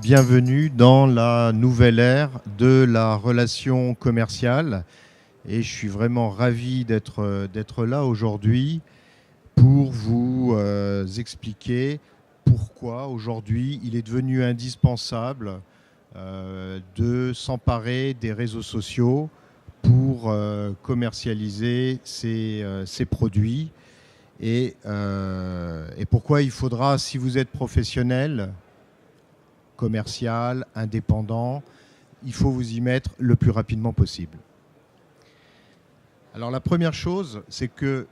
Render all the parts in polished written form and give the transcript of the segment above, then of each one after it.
Bienvenue dans la nouvelle ère de la relation commerciale et je suis vraiment ravi d'être là aujourd'hui pour vous expliquer pourquoi aujourd'hui il est devenu indispensable de s'emparer des réseaux sociaux pour commercialiser ces produits et pourquoi il faudra, si vous êtes professionnel, commercial, indépendant, il faut vous y mettre le plus rapidement possible. Alors la première chose, c'est que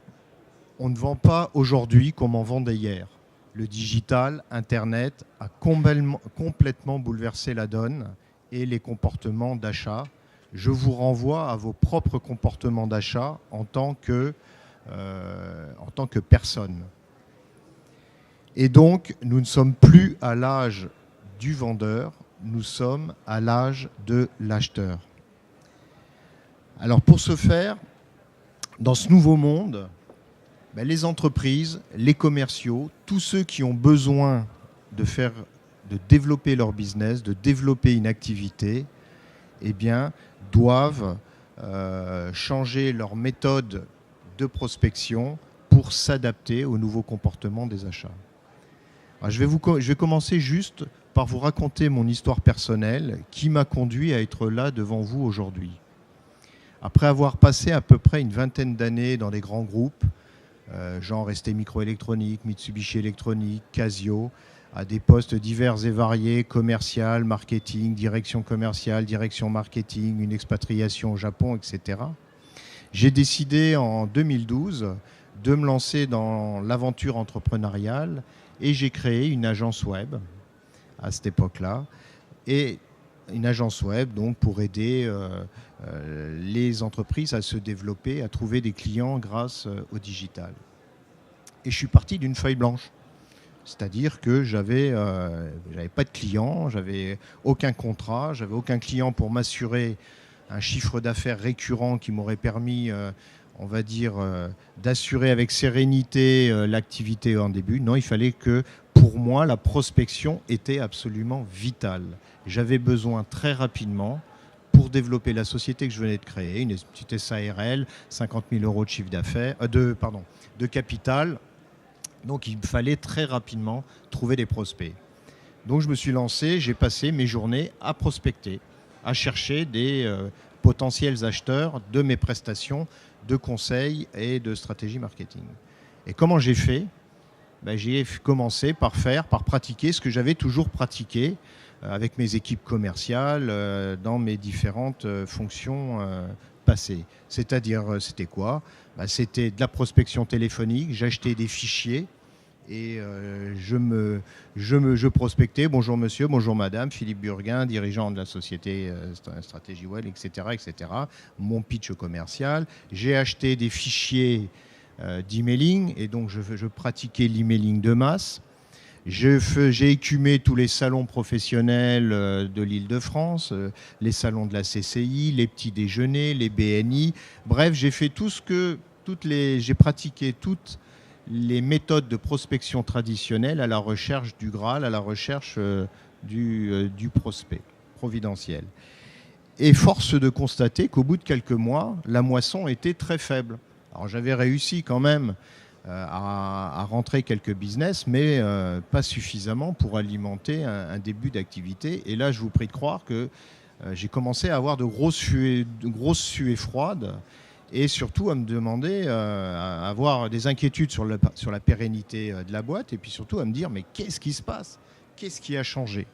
on ne vend pas aujourd'hui comme on vendait hier. Le digital, Internet a complètement bouleversé la donne et les comportements d'achat. Je vous renvoie à vos propres comportements d'achat en tant que personne. Et donc, nous ne sommes plus à l'âge du vendeur, nous sommes à l'âge de l'acheteur. Alors pour ce faire, dans ce nouveau monde, les entreprises, les commerciaux, tous ceux qui ont besoin de développer leur business, de développer une activité, doivent changer leur méthode de prospection pour s'adapter aux nouveaux comportements des achats. Alors, je vais commencer juste par vous raconter mon histoire personnelle qui m'a conduit à être là devant vous aujourd'hui. Après avoir passé à peu près une vingtaine d'années dans des grands groupes, genre ST Microélectronique, Mitsubishi Electronics, Casio, à des postes divers et variés, commercial, marketing, direction commerciale, direction marketing, une expatriation au Japon, etc. J'ai décidé en 2012 de me lancer dans l'aventure entrepreneuriale et j'ai créé une agence web à cette époque-là, et une agence web donc pour aider les entreprises à se développer, à trouver des clients grâce au digital. Et je suis parti d'une feuille blanche, c'est-à-dire que j'avais pas de clients, j'avais aucun contrat, j'avais aucun client pour m'assurer un chiffre d'affaires récurrent qui m'aurait permis, d'assurer avec sérénité l'activité en début. Non, il fallait que, pour moi, la prospection était absolument vitale. J'avais besoin très rapidement, pour développer la société que je venais de créer, une petite SARL, 50 000 euros de chiffre d'affaires, de capital. Donc il fallait très rapidement trouver des prospects. Donc je me suis lancé, j'ai passé mes journées à prospecter, à chercher des potentiels acheteurs de mes prestations de conseils et de stratégie marketing. Et comment j'ai fait ? J'ai commencé par pratiquer ce que j'avais toujours pratiqué avec mes équipes commerciales dans mes différentes fonctions passées. C'est-à-dire, c'était quoi ? C'était de la prospection téléphonique, j'achetais des fichiers et je prospectais. Bonjour monsieur, bonjour madame, Philippe Burguin, dirigeant de la société Stratégie Web, etc., etc. Mon pitch commercial. J'ai acheté des fichiers d'emailing et donc je pratiquais l'emailing de masse. J'ai écumé tous les salons professionnels de l'Île-de-France, les salons de la CCI, les petits déjeuners, les BNI. Bref, j'ai fait j'ai pratiqué toutes les méthodes de prospection traditionnelles à la recherche du Graal, à la recherche du prospect providentiel. Et force de constater qu'au bout de quelques mois, la moisson était très faible. Alors j'avais réussi quand même à rentrer quelques business, mais pas suffisamment pour alimenter un début d'activité. Et là, je vous prie de croire que j'ai commencé à avoir de grosses suées froides et surtout à me demander, à avoir des inquiétudes sur la pérennité de la boîte et puis surtout à me dire, mais qu'est-ce qui se passe ? Qu'est-ce qui a changé ?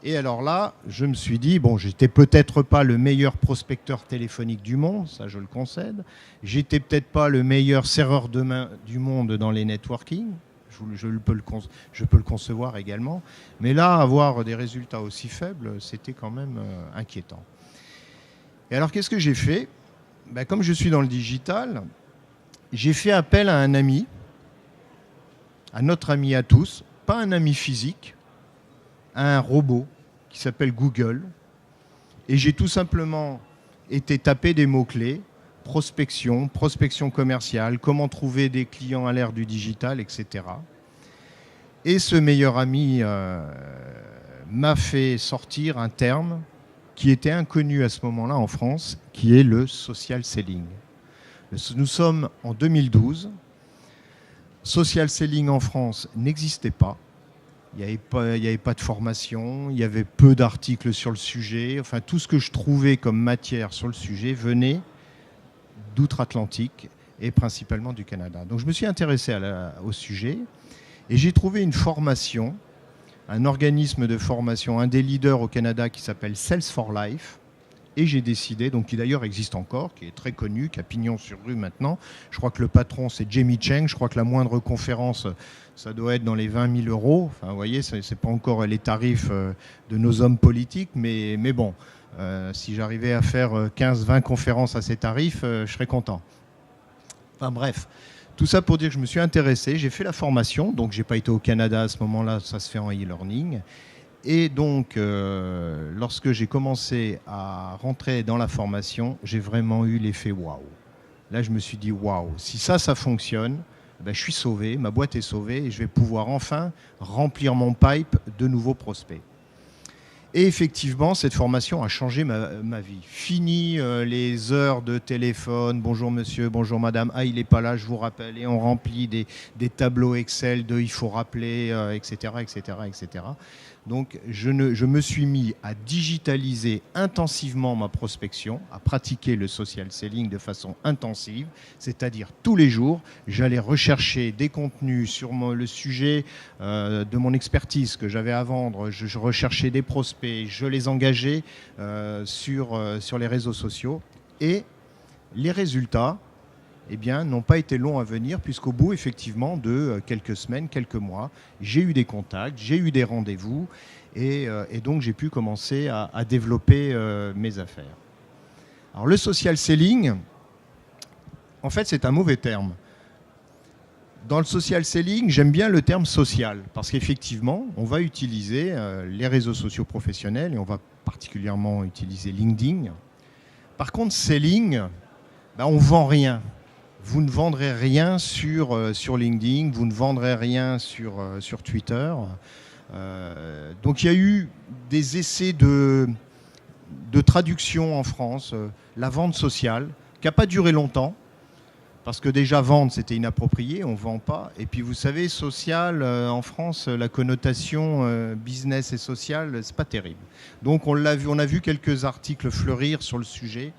Et alors là, je me suis dit, j'étais peut-être pas le meilleur prospecteur téléphonique du monde, ça je le concède. J'étais peut-être pas le meilleur serreur de main du monde dans les networking. Je peux le concevoir également. Mais là, avoir des résultats aussi faibles, c'était quand même inquiétant. Et alors, qu'est-ce que j'ai fait ? Comme je suis dans le digital, j'ai fait appel à un ami, à notre ami à tous, pas un ami physique, à un robot qui s'appelle Google. Et j'ai tout simplement été taper des mots-clés, prospection, prospection commerciale, comment trouver des clients à l'ère du digital, etc. Et ce meilleur ami m'a fait sortir un terme qui était inconnu à ce moment-là en France, qui est le social selling. Nous sommes en 2012. Social selling en France n'existait pas. Il n'y avait pas de formation, il y avait peu d'articles sur le sujet. Enfin, tout ce que je trouvais comme matière sur le sujet venait d'outre-Atlantique et principalement du Canada. Donc je me suis intéressé au sujet et j'ai trouvé une formation, un organisme de formation, un des leaders au Canada qui s'appelle Sales for Life. Et j'ai décidé, donc qui d'ailleurs existe encore, qui est très connu, qui a pignon sur rue maintenant. Je crois que le patron, c'est Jamie Cheng. Je crois que la moindre conférence, ça doit être dans les 20 000 euros. Enfin, vous voyez, ce n'est pas encore les tarifs de nos hommes politiques. Mais bon, si j'arrivais à faire 15-20 conférences à ces tarifs, je serais content. Enfin bref, tout ça pour dire que je me suis intéressé. J'ai fait la formation. Donc, je n'ai pas été au Canada à ce moment-là. Ça se fait en e-learning. Et donc, lorsque j'ai commencé à rentrer dans la formation, j'ai vraiment eu l'effet waouh. Là, je me suis dit waouh, si ça fonctionne, ben, je suis sauvé, ma boîte est sauvée et je vais pouvoir enfin remplir mon pipe de nouveaux prospects. Et effectivement, cette formation a changé ma vie. Fini les heures de téléphone, bonjour monsieur, bonjour madame, ah il n'est pas là, je vous rappelle, et on remplit des tableaux Excel de il faut rappeler, etc., etc., etc. Donc je me suis mis à digitaliser intensivement ma prospection, à pratiquer le social selling de façon intensive, c'est-à-dire tous les jours, j'allais rechercher des contenus sur le sujet de mon expertise que j'avais à vendre, je recherchais des prospects, je les engageais sur les réseaux sociaux et les résultats n'ont pas été longs à venir puisqu'au bout effectivement de quelques semaines, quelques mois, j'ai eu des contacts, j'ai eu des rendez-vous et donc j'ai pu commencer à développer mes affaires. Alors le social selling, en fait c'est un mauvais terme. Dans le social selling, j'aime bien le terme social parce qu'effectivement, on va utiliser les réseaux sociaux professionnels et on va particulièrement utiliser LinkedIn. Par contre, selling, on ne vend rien. Vous ne vendrez rien sur LinkedIn, vous ne vendrez rien sur Twitter. Donc il y a eu des essais de traduction en France, la vente sociale, qui n'a pas duré longtemps. Parce que déjà, vendre, c'était inapproprié, on ne vend pas. Et puis, vous savez, social, en France, la connotation business et social, c'est pas terrible. Donc, on a vu quelques articles fleurir sur le sujet,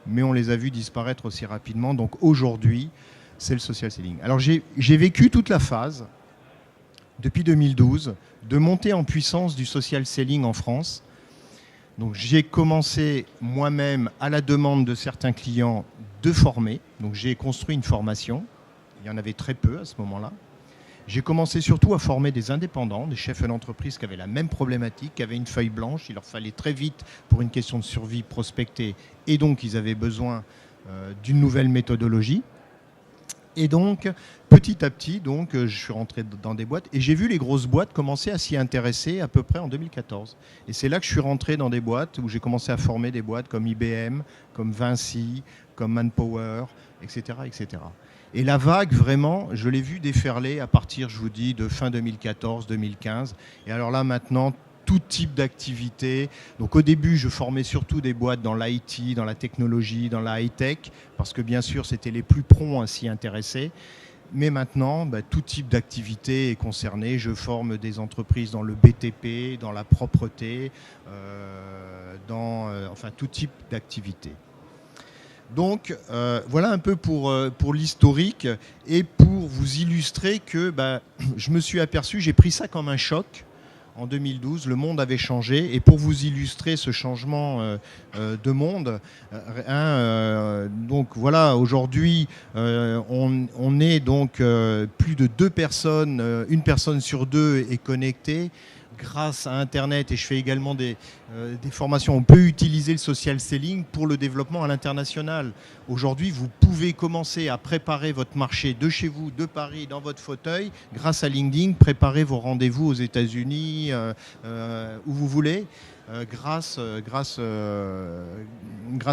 mais on les a vus disparaître aussi rapidement. Donc, aujourd'hui, c'est le social selling. Alors, j'ai vécu toute la phase, depuis 2012, de montée en puissance du social selling en France. Donc, j'ai commencé moi-même, à la demande de certains clients, de former. Donc j'ai construit une formation. Il y en avait très peu à ce moment-là. J'ai commencé surtout à former des indépendants, des chefs d'entreprise qui avaient la même problématique, qui avaient une feuille blanche. Il leur fallait très vite, pour une question de survie, prospecter. Et donc, ils avaient besoin d'une nouvelle méthodologie. Et donc, petit à petit, je suis rentré dans des boîtes et j'ai vu les grosses boîtes commencer à s'y intéresser à peu près en 2014. Et c'est là que je suis rentré dans des boîtes où j'ai commencé à former des boîtes comme IBM, comme Vinci, comme Manpower, etc., etc. Et la vague, vraiment, je l'ai vue déferler à partir, je vous dis, de fin 2014-2015. Et alors là, maintenant, tout type d'activité. Donc au début, je formais surtout des boîtes dans l'IT, dans la technologie, dans la high-tech, parce que bien sûr, c'était les plus prompts à s'y intéresser. Mais maintenant, tout type d'activité est concerné. Je forme des entreprises dans le BTP, dans la propreté, enfin tout type d'activité. Donc voilà un peu pour l'historique et pour vous illustrer que je me suis aperçu, j'ai pris ça comme un choc. En 2012, le monde avait changé. Et pour vous illustrer ce changement de monde, donc voilà, aujourd'hui, on est donc plus de 2 personnes, 1 personne sur 2 est connectée grâce à Internet, et je fais également des formations, on peut utiliser le social selling pour le développement à l'international. Aujourd'hui, vous pouvez commencer à préparer votre marché de chez vous, de Paris, dans votre fauteuil, grâce à LinkedIn, préparer vos rendez-vous aux États-Unis, où vous voulez. Grâce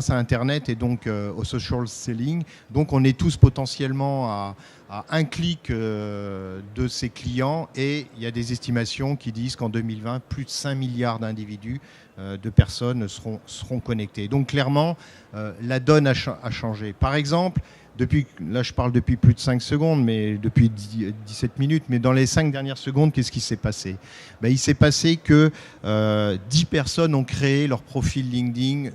à Internet et donc au social selling. Donc on est tous potentiellement à un clic de ses clients, et il y a des estimations qui disent qu'en 2020, plus de 5 milliards d'individus, de personnes seront connectés. Donc clairement, la donne a changé. Par exemple, là je parle depuis plus de 5 secondes, mais depuis 17 minutes, mais dans les 5 dernières secondes, qu'est-ce qui s'est passé ? Il s'est passé que 10 personnes ont créé leur profil LinkedIn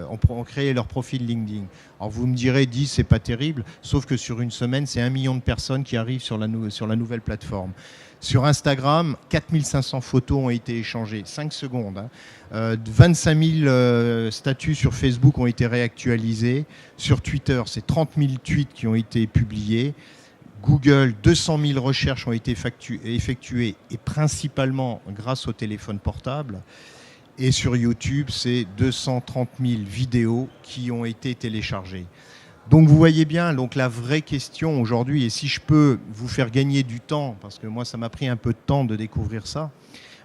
ont créé leur profil LinkedIn. Alors vous me direz, 10, c'est pas terrible, sauf que sur une semaine, c'est 1 million de personnes qui arrivent sur la nouvelle plateforme. Sur Instagram, 4500 photos ont été échangées, 5 secondes. 25 000 statuts sur Facebook ont été réactualisés. Sur Twitter, c'est 30 000 tweets qui ont été publiés. Google, 200 000 recherches ont été effectuées, et principalement grâce au téléphone portable. Et sur YouTube, c'est 230 000 vidéos qui ont été téléchargées. Donc vous voyez bien, donc la vraie question aujourd'hui, et si je peux vous faire gagner du temps, parce que moi ça m'a pris un peu de temps de découvrir ça,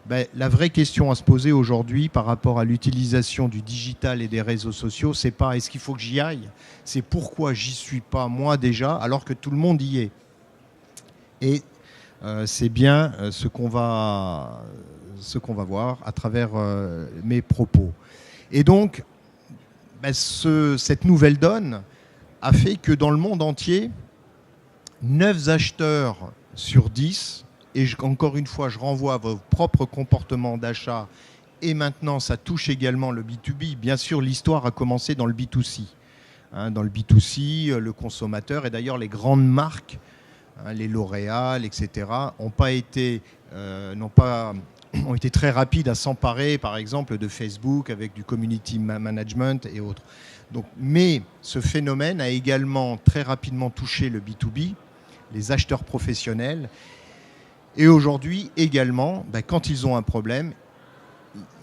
la vraie question à se poser aujourd'hui par rapport à l'utilisation du digital et des réseaux sociaux, c'est pas est-ce qu'il faut que j'y aille, c'est pourquoi j'y suis pas moi déjà alors que tout le monde y est. Et c'est bien ce qu'on va voir à travers mes propos. Et donc, cette nouvelle donne a fait que dans le monde entier, 9 acheteurs sur 10, et encore une fois, je renvoie à vos propres comportements d'achat, et maintenant ça touche également le B2B. Bien sûr, l'histoire a commencé dans le B2C. Dans le B2C, le consommateur, et d'ailleurs les grandes marques, les L'Oréal, etc., ont été très rapides à s'emparer, par exemple, de Facebook avec du community management et autres. Donc, mais ce phénomène a également très rapidement touché le B2B, les acheteurs professionnels. Et aujourd'hui également, quand ils ont un problème,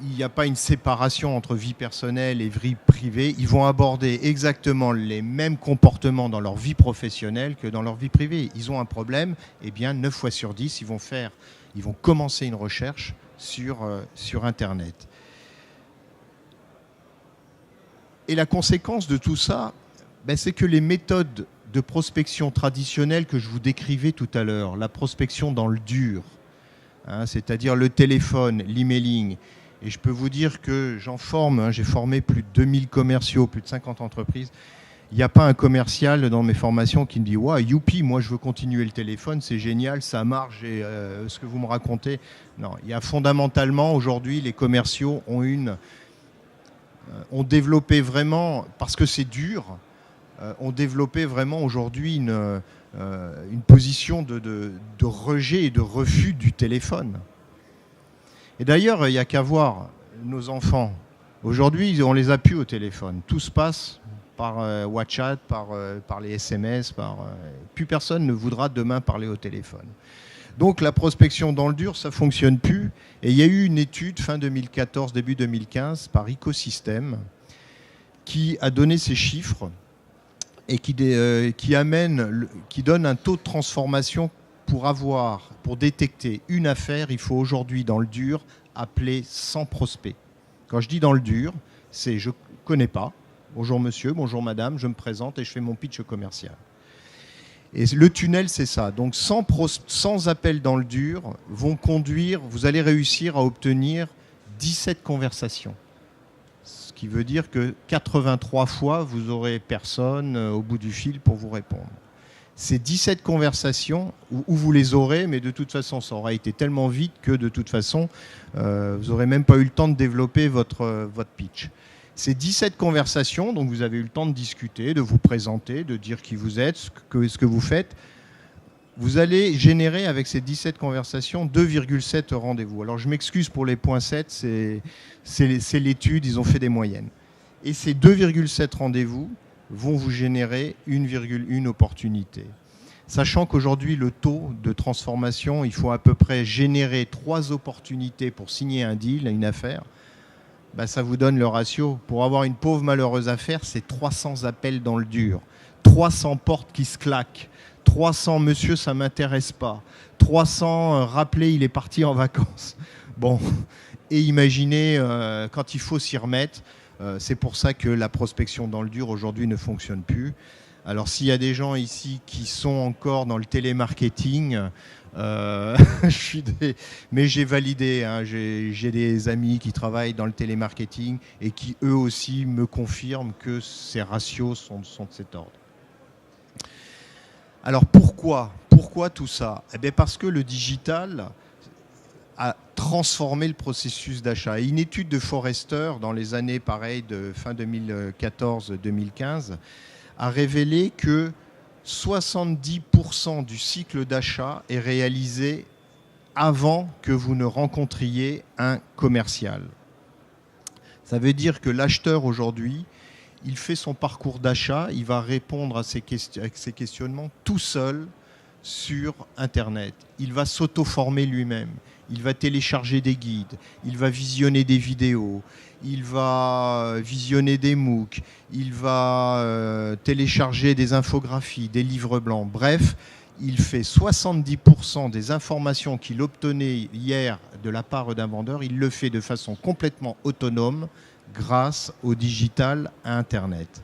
il n'y a pas une séparation entre vie personnelle et vie privée. Ils vont aborder exactement les mêmes comportements dans leur vie professionnelle que dans leur vie privée. Ils ont un problème, 9 fois sur 10, ils vont commencer une recherche sur Internet. Et la conséquence de tout ça, c'est que les méthodes de prospection traditionnelles que je vous décrivais tout à l'heure, la prospection dans le dur, c'est-à-dire le téléphone, l'emailing, et je peux vous dire que j'ai formé plus de 2000 commerciaux, plus de 50 entreprises. Il n'y a pas un commercial dans mes formations qui me dit « Ouah, youpi, moi je veux continuer le téléphone, c'est génial, ça marche, et ce que vous me racontez. » Non, il y a fondamentalement, aujourd'hui, les commerciaux ont développé vraiment, parce que c'est dur, ont développé vraiment aujourd'hui une position de rejet et de refus du téléphone. Et d'ailleurs, il n'y a qu'à voir nos enfants. Aujourd'hui, on les a plus au téléphone. Tout se passe par WhatsApp, par les SMS. Plus personne ne voudra demain parler au téléphone. Donc la prospection dans le dur, ça ne fonctionne plus. Et il y a eu une étude fin 2014, début 2015, par Ecosystem, qui a donné ces chiffres et qui donne un taux de transformation pour détecter une affaire. Il faut aujourd'hui, dans le dur, appeler 100 prospects. Quand je dis dans le dur, c'est je ne connais pas. Bonjour monsieur, bonjour madame, je me présente et je fais mon pitch commercial. Et le tunnel, c'est ça. Donc 100 appels dans le dur vont conduire, vous allez réussir à obtenir 17 conversations. Ce qui veut dire que 83 fois, vous aurez personne au bout du fil pour vous répondre. Ces 17 conversations, où vous les aurez, mais de toute façon, ça aura été tellement vite que de toute façon, vous n'aurez même pas eu le temps de développer votre pitch. Ces 17 conversations, donc vous avez eu le temps de discuter, de vous présenter, de dire qui vous êtes, ce que vous faites. Vous allez générer avec ces 17 conversations 2,7 rendez-vous. Alors je m'excuse pour les 0,7, c'est l'étude, ils ont fait des moyennes. Et ces 2,7 rendez-vous vont vous générer 1,1 opportunité. Sachant qu'aujourd'hui, le taux de transformation, il faut à peu près générer 3 opportunités pour signer un deal, une affaire. Bah, ça vous donne le ratio. Pour avoir une pauvre malheureuse affaire, c'est 300 appels dans le dur, 300 portes qui se claquent, 300 monsieur, ça ne m'intéresse pas, 300 rappelez, il est parti en vacances. Bon, et imaginez quand il faut s'y remettre, c'est pour ça que la prospection dans le dur aujourd'hui ne fonctionne plus. Alors s'il y a des gens ici qui sont encore dans le télémarketing, mais j'ai validé, hein, j'ai des amis qui travaillent dans le télémarketing et qui eux aussi me confirment que ces ratios sont de cet ordre. Alors pourquoi tout ça? Eh bien parce que le digital a transformé le processus d'achat. Et une étude de Forrester dans les années pareilles de fin 2014-2015 a révélé que 70% du cycle d'achat est réalisé avant que vous ne rencontriez un commercial. Ça veut dire que l'acheteur aujourd'hui, il fait son parcours d'achat, il va répondre à ses questionnements tout seul sur Internet. Il va s'auto-former lui-même, il va télécharger des guides, il va visionner des vidéos, il va visionner des MOOC, il va télécharger des infographies, des livres blancs. Bref, il fait 70% des informations qu'il obtenait hier de la part d'un vendeur, il le fait de façon complètement autonome grâce au digital, à Internet.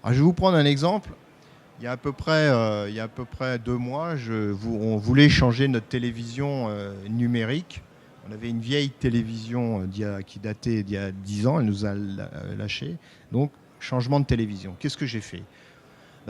Alors, je vais vous prendre un exemple. Il y a à peu près 2 mois, on voulait changer notre télévision numérique. On avait une vieille télévision qui datait d'il y a 10 ans, elle nous a lâché. Donc, changement de télévision. Qu'est-ce que j'ai fait?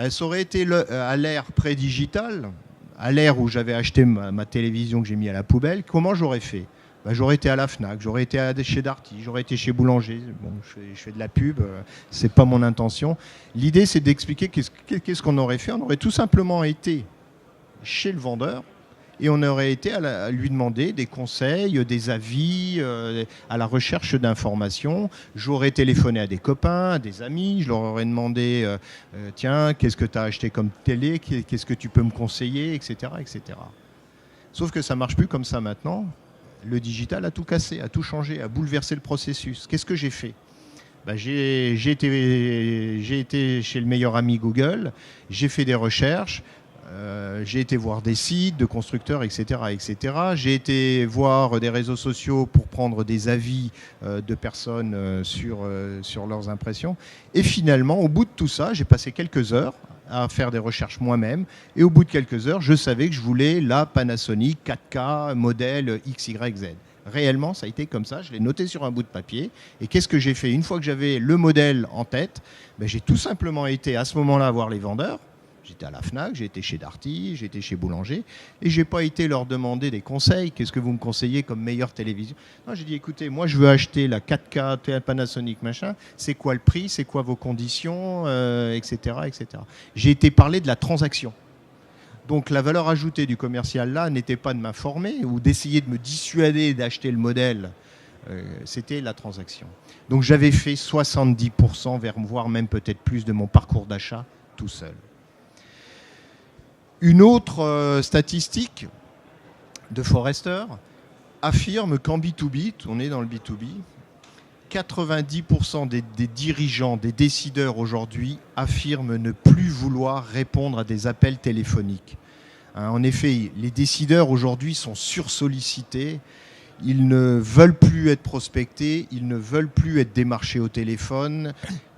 Ça aurait été à l'ère pré-digitale, à l'ère où j'avais acheté ma télévision que j'ai mis à la poubelle. Comment j'aurais fait? J'aurais été à la Fnac, j'aurais été chez Darty, j'aurais été chez Boulanger. Bon, je fais de la pub, c'est pas mon intention. L'idée, c'est d'expliquer qu'est-ce qu'on aurait fait. On aurait tout simplement été chez le vendeur et on aurait été à lui demander des conseils, des avis, à la recherche d'informations. J'aurais téléphoné à des copains, à des amis, je leur aurais demandé tiens, qu'est-ce que tu as acheté comme télé, qu'est-ce que tu peux me conseiller, etc., etc. Sauf que ça ne marche plus comme ça maintenant. Le digital a tout cassé, a tout changé, a bouleversé le processus. Qu'est-ce que j'ai fait? J'ai été chez le meilleur ami Google, j'ai fait des recherches, j'ai été voir des sites de constructeurs, etc., etc. J'ai été voir des réseaux sociaux pour prendre des avis de personnes sur leurs impressions. Et finalement, au bout de tout ça, j'ai passé quelques heures à faire des recherches moi-même. Et au bout de quelques heures, je savais que je voulais la Panasonic 4K modèle XYZ. Réellement, ça a été comme ça. Je l'ai noté sur un bout de papier. Et qu'est-ce que j'ai fait? Une fois que j'avais le modèle en tête, j'ai tout simplement été à ce moment-là voir les vendeurs. J'étais à la Fnac, j'ai été chez Darty, j'ai été chez Boulanger. Et je n'ai pas été leur demander des conseils. Qu'est-ce que vous me conseillez comme meilleure télévision? Non, j'ai dit, écoutez, moi je veux acheter la 4K Panasonic machin. C'est quoi le prix? C'est quoi vos conditions, etc., etc. J'ai été parler de la transaction. Donc la valeur ajoutée du commercial là n'était pas de m'informer ou d'essayer de me dissuader d'acheter le modèle. C'était la transaction. Donc j'avais fait 70%, voire même peut-être plus de mon parcours d'achat tout seul. Une autre statistique de Forrester affirme qu'en B2B, on est dans le B2B, 90% des dirigeants, des décideurs aujourd'hui affirment ne plus vouloir répondre à des appels téléphoniques. En effet, les décideurs aujourd'hui sont sursollicités, ils ne veulent plus être prospectés, ils ne veulent plus être démarchés au téléphone.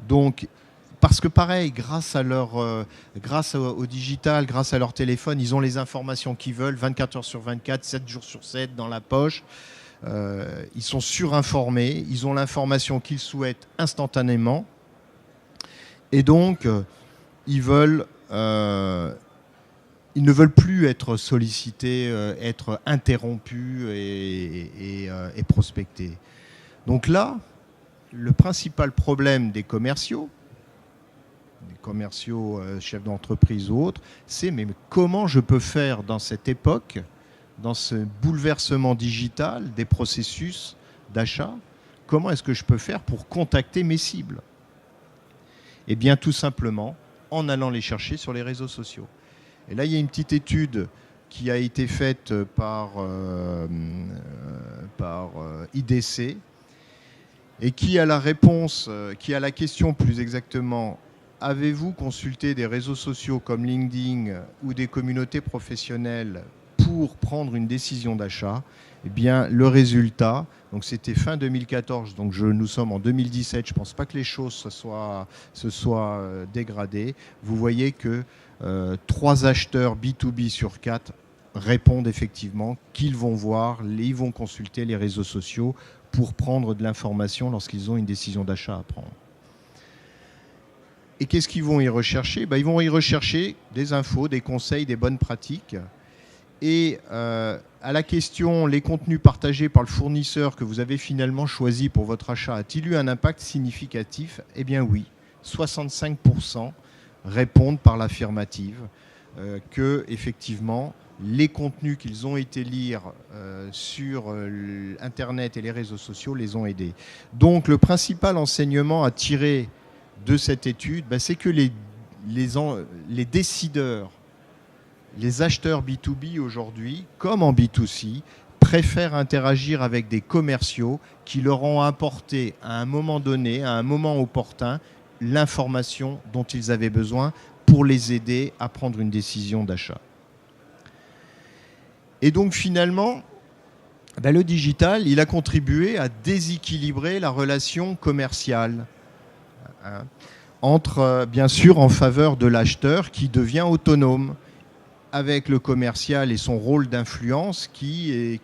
Donc, parce que pareil, grâce au digital, grâce à leur téléphone, ils ont les informations qu'ils veulent, 24 heures sur 24, 7 jours sur 7 dans la poche. Ils sont surinformés, ils ont l'information qu'ils souhaitent instantanément. Et donc, ils ne veulent plus être sollicités, être interrompus et prospectés. Donc là, le principal problème des commerciaux, chefs d'entreprise ou autres, c'est mais comment je peux faire dans cette époque, dans ce bouleversement digital des processus d'achat, comment est-ce que je peux faire pour contacter mes cibles? Eh bien, tout simplement, en allant les chercher sur les réseaux sociaux. Et là, il y a une petite étude qui a été faite par IDC et qui a la réponse, qui a la question plus exactement: avez-vous consulté des réseaux sociaux comme LinkedIn ou des communautés professionnelles pour prendre une décision d'achat? Eh bien, le résultat, donc c'était fin 2014, donc nous sommes en 2017, je ne pense pas que les choses se soient dégradées. Vous voyez que 3 acheteurs B2B sur 4 répondent effectivement qu'ils vont ils vont consulter les réseaux sociaux pour prendre de l'information lorsqu'ils ont une décision d'achat à prendre. Et qu'est-ce qu'ils vont y rechercher? Ils vont y rechercher des infos, des conseils, des bonnes pratiques. Et à la question, les contenus partagés par le fournisseur que vous avez finalement choisi pour votre achat a-t-il eu un impact significatif? Eh bien oui, 65% répondent par l'affirmative que effectivement les contenus qu'ils ont été lire sur Internet et les réseaux sociaux les ont aidés. Donc le principal enseignement à tirer de cette étude, c'est que les décideurs, les acheteurs B2B aujourd'hui, comme en B2C, préfèrent interagir avec des commerciaux qui leur ont apporté à un moment donné, à un moment opportun, l'information dont ils avaient besoin pour les aider à prendre une décision d'achat. Et donc finalement, le digital, il a contribué à déséquilibrer la relation commerciale, bien sûr en faveur de l'acheteur qui devient autonome, avec le commercial et son rôle d'influence qui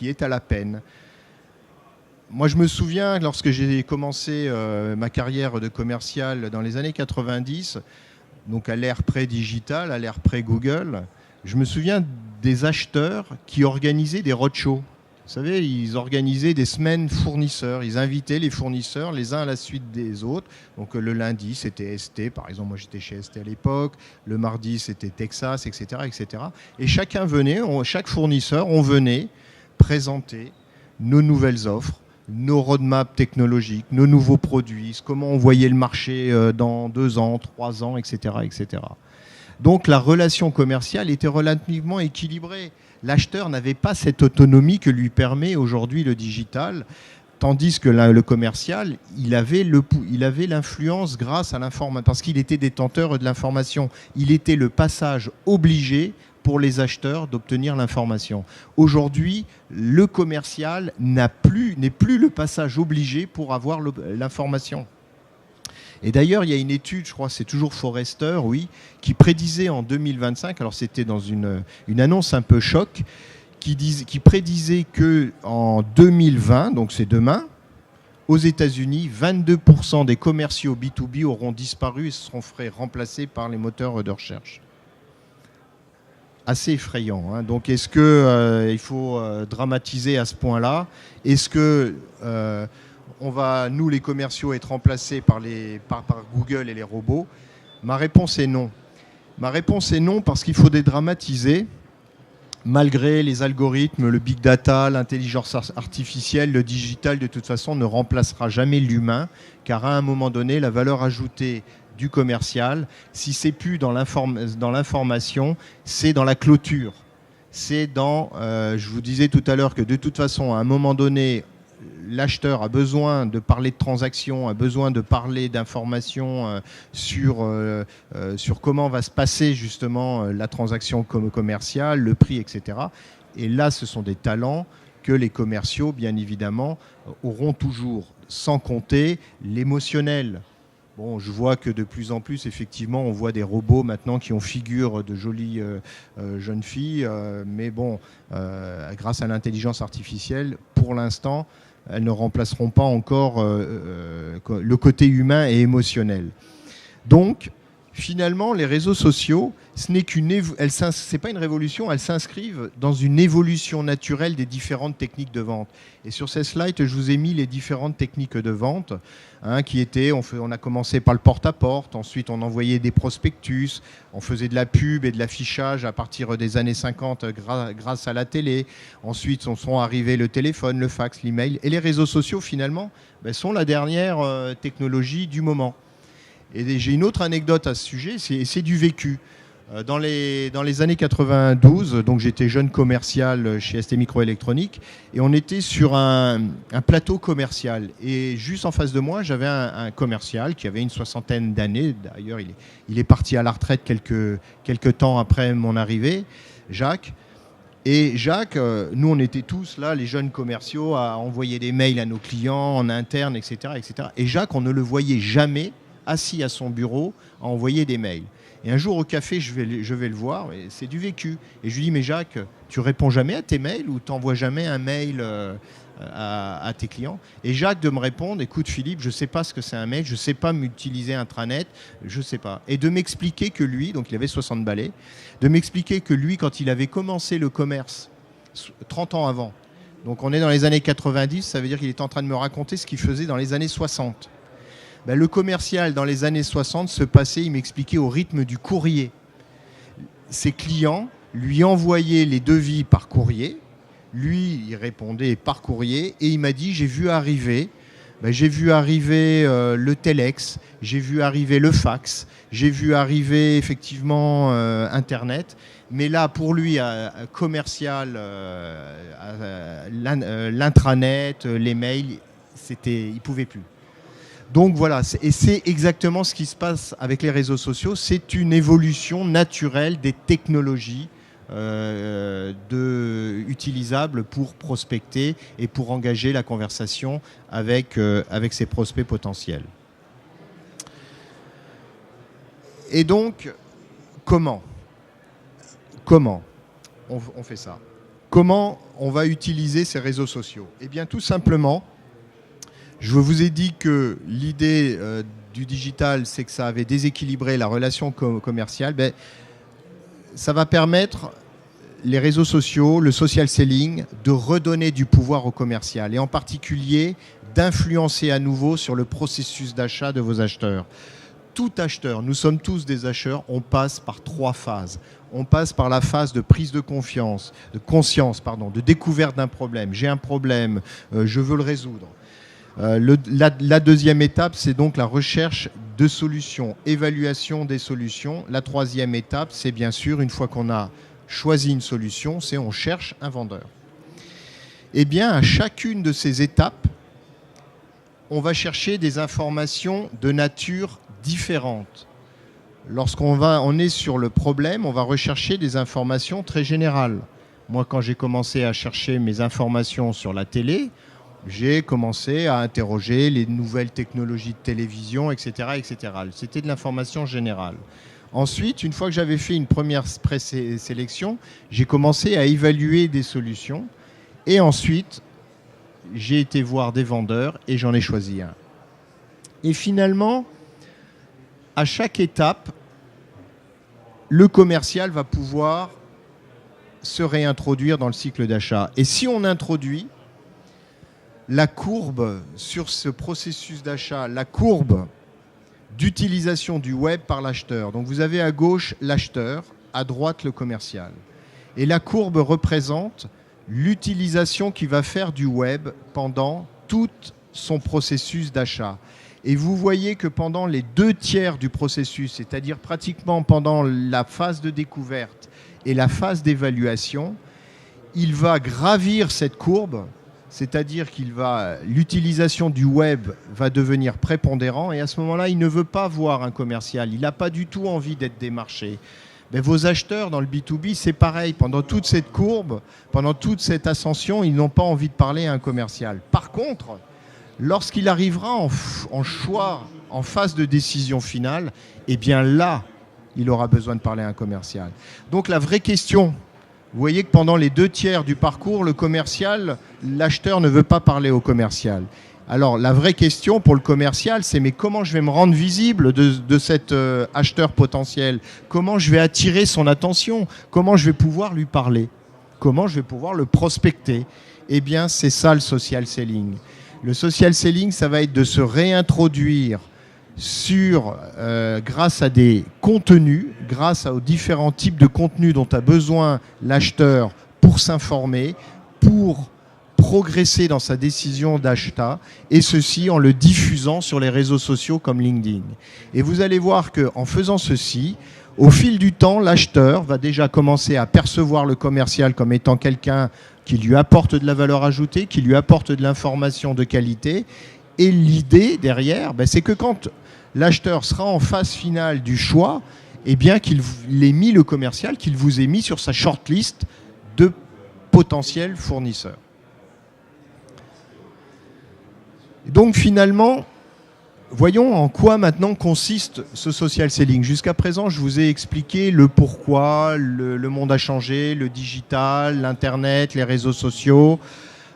est à la peine. Moi, je me souviens, lorsque j'ai commencé ma carrière de commercial dans les années 90, donc à l'ère pré-digital, à l'ère pré-Google, je me souviens des acheteurs qui organisaient des roadshows. Vous savez, ils organisaient des semaines fournisseurs. Ils invitaient les fournisseurs les uns à la suite des autres. Donc le lundi, c'était ST. Par exemple, moi, j'étais chez ST à l'époque. Le mardi, c'était Texas, etc., etc. Et chacun venait, chaque fournisseur, on venait présenter nos nouvelles offres, nos roadmaps technologiques, nos nouveaux produits, comment on voyait le marché dans 2 ans, 3 ans, etc., etc. Donc la relation commerciale était relativement équilibrée. L'acheteur n'avait pas cette autonomie que lui permet aujourd'hui le digital, tandis que le commercial, il avait l'influence grâce à l'information, parce qu'il était détenteur de l'information. Il était le passage obligé pour les acheteurs d'obtenir l'information. Aujourd'hui, le commercial n'est plus le passage obligé pour avoir l'information. Et d'ailleurs, il y a une étude, je crois, c'est toujours Forrester, oui, qui prédisait en 2025, alors c'était dans une annonce un peu choc, qui prédisait qu'en 2020, donc c'est demain, aux États-Unis, 22% des commerciaux B2B auront disparu et seront remplacés par les moteurs de recherche. Assez effrayant, hein. Donc est-ce qu'il faut dramatiser à ce point-là? Est-ce que on va, nous les commerciaux, être remplacés par Google et les robots? Ma réponse est non. Ma réponse est non parce qu'il faut dédramatiser. Malgré les algorithmes, le big data, l'intelligence artificielle, le digital, de toute façon, ne remplacera jamais l'humain, car à un moment donné, la valeur ajoutée du commercial, si c'est plus dans l'information, c'est dans la clôture. C'est dans, je vous disais tout à l'heure que de toute façon, à un moment donné, l'acheteur a besoin de parler de transactions, a besoin de parler d'informations sur comment va se passer justement la transaction commerciale, le prix, etc. Et là, ce sont des talents que les commerciaux, bien évidemment, auront toujours, sans compter l'émotionnel. Bon, je vois que de plus en plus, effectivement, on voit des robots maintenant qui ont figure de jolies jeunes filles. Mais bon, grâce à l'intelligence artificielle, pour l'instant, elles ne remplaceront pas encore le côté humain et émotionnel. Donc, finalement, les réseaux sociaux, c'est pas une révolution, elles s'inscrivent dans une évolution naturelle des différentes techniques de vente. Et sur ces slides, je vous ai mis les différentes techniques de vente, qui étaient, on a commencé par le porte-à-porte, ensuite on envoyait des prospectus, on faisait de la pub et de l'affichage à partir des années 50 grâce à la télé. Ensuite, sont arrivés le téléphone, le fax, l'email. Et les réseaux sociaux, finalement, sont la dernière technologie du moment. Et j'ai une autre anecdote à ce sujet, c'est du vécu. Dans les années 92, donc j'étais jeune commercial chez ST Microélectronique et on était sur un plateau commercial. Et juste en face de moi, j'avais un commercial qui avait une soixantaine d'années. D'ailleurs, il est parti à la retraite quelques temps après mon arrivée, Jacques. Et Jacques, nous on était tous là, les jeunes commerciaux, à envoyer des mails à nos clients en interne, etc., etc. Et Jacques, on ne le voyait jamais assis à son bureau à envoyer des mails. Et un jour au café, je vais le voir, et c'est du vécu. Et je lui dis, mais Jacques, tu réponds jamais à tes mails ou tu n'envoies jamais un mail à tes clients? Et Jacques de me répondre, écoute Philippe, je ne sais pas ce que c'est un mail, je ne sais pas m'utiliser intranet, je ne sais pas. Et de m'expliquer que lui, donc il avait 60 balais, de m'expliquer que lui, quand il avait commencé le commerce 30 ans avant, donc on est dans les années 90, ça veut dire qu'il est en train de me raconter ce qu'il faisait dans les années 60. Ben, le commercial, dans les années 60, se passait, il m'expliquait, au rythme du courrier. Ses clients lui envoyaient les devis par courrier. Lui, il répondait par courrier. Et il m'a dit, j'ai vu arriver le téléx, j'ai vu arriver le fax, j'ai vu arriver effectivement Internet. Mais là, pour lui, commercial, l'intranet, les mails, il ne pouvait plus. Donc voilà, et c'est exactement ce qui se passe avec les réseaux sociaux. C'est une évolution naturelle des technologies utilisables pour prospecter et pour engager la conversation avec ses prospects potentiels. Et donc, comment on fait ça? Comment on va utiliser ces réseaux sociaux? Eh bien, tout simplement, je vous ai dit que l'idée du digital, c'est que ça avait déséquilibré la relation commerciale. Ben, ça va permettre, les réseaux sociaux, le social selling, de redonner du pouvoir au commercial et en particulier d'influencer à nouveau sur le processus d'achat de vos acheteurs. Tout acheteur, nous sommes tous des acheteurs, on passe par 3 phases. On passe par la phase de prise de conscience, de découverte d'un problème. J'ai un problème, je veux le résoudre. La deuxième étape, c'est donc la recherche de solutions, évaluation des solutions. La troisième étape, c'est bien sûr, une fois qu'on a choisi une solution, c'est on cherche un vendeur. Eh bien, à chacune de ces étapes, on va chercher des informations de nature différente. Lorsqu'on est sur le problème, on va rechercher des informations très générales. Moi, quand j'ai commencé à chercher mes informations sur la télé, j'ai commencé à interroger les nouvelles technologies de télévision, etc., etc. C'était de l'information générale. Ensuite, une fois que j'avais fait une première présélection, j'ai commencé à évaluer des solutions. Et ensuite, j'ai été voir des vendeurs et j'en ai choisi un. Et finalement, à chaque étape, le commercial va pouvoir se réintroduire dans le cycle d'achat. Et si on introduit la courbe sur ce processus d'achat, la courbe d'utilisation du web par l'acheteur. Donc vous avez à gauche l'acheteur, à droite le commercial. Et la courbe représente l'utilisation qu'il va faire du web pendant tout son processus d'achat. Et vous voyez que pendant les 2/3 du processus, c'est-à-dire pratiquement pendant la phase de découverte et la phase d'évaluation, il va gravir cette courbe. C'est-à-dire l'utilisation du web va devenir prépondérant et à ce moment-là, il ne veut pas voir un commercial. Il n'a pas du tout envie d'être démarché. Mais vos acheteurs dans le B2B, c'est pareil. Pendant toute cette courbe, pendant toute cette ascension, ils n'ont pas envie de parler à un commercial. Par contre, lorsqu'il arrivera en choix, en phase de décision finale, eh bien là, il aura besoin de parler à un commercial. Donc la vraie question... Vous voyez que pendant les 2/3 du parcours, le commercial, l'acheteur ne veut pas parler au commercial. Alors la vraie question pour le commercial, c'est mais comment je vais me rendre visible de cet acheteur potentiel? Comment je vais attirer son attention? Comment je vais pouvoir lui parler? Comment je vais pouvoir le prospecter? Eh bien, c'est ça le social selling. Le social selling, ça va être de se réintroduire grâce à des contenus, grâce aux différents types de contenus dont a besoin l'acheteur pour s'informer, pour progresser dans sa décision d'achat, et ceci en le diffusant sur les réseaux sociaux comme LinkedIn. Et vous allez voir qu'en faisant ceci, Au fil du temps, l'acheteur va déjà commencer à percevoir le commercial comme étant quelqu'un qui lui apporte de la valeur ajoutée, qui lui apporte de l'information de qualité. Et l'idée derrière, c'est que quand l'acheteur sera en phase finale du choix, eh bien qu'il ait mis le commercial, qu'il vous ait mis sur sa shortlist de potentiels fournisseurs. Donc finalement, voyons en quoi maintenant consiste ce social selling. Jusqu'à présent, je vous ai expliqué le pourquoi, le monde a changé, le digital, l'Internet, les réseaux sociaux.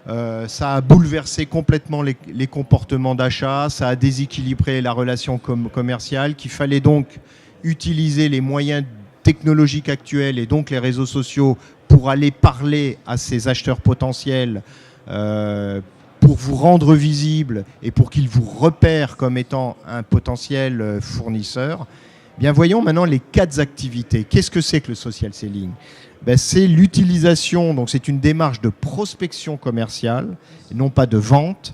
Ça a bouleversé complètement les comportements d'achat, ça a déséquilibré la relation commerciale, qu'il fallait donc utiliser les moyens technologiques actuels et donc les réseaux sociaux pour aller parler à ces acheteurs potentiels, pour vous rendre visible et pour qu'ils vous repèrent comme étant un potentiel fournisseur. Bien, voyons maintenant les 4 activités. Qu'est-ce que c'est que le social selling ? C'est l'utilisation, donc c'est une démarche de prospection commerciale, et non pas de vente,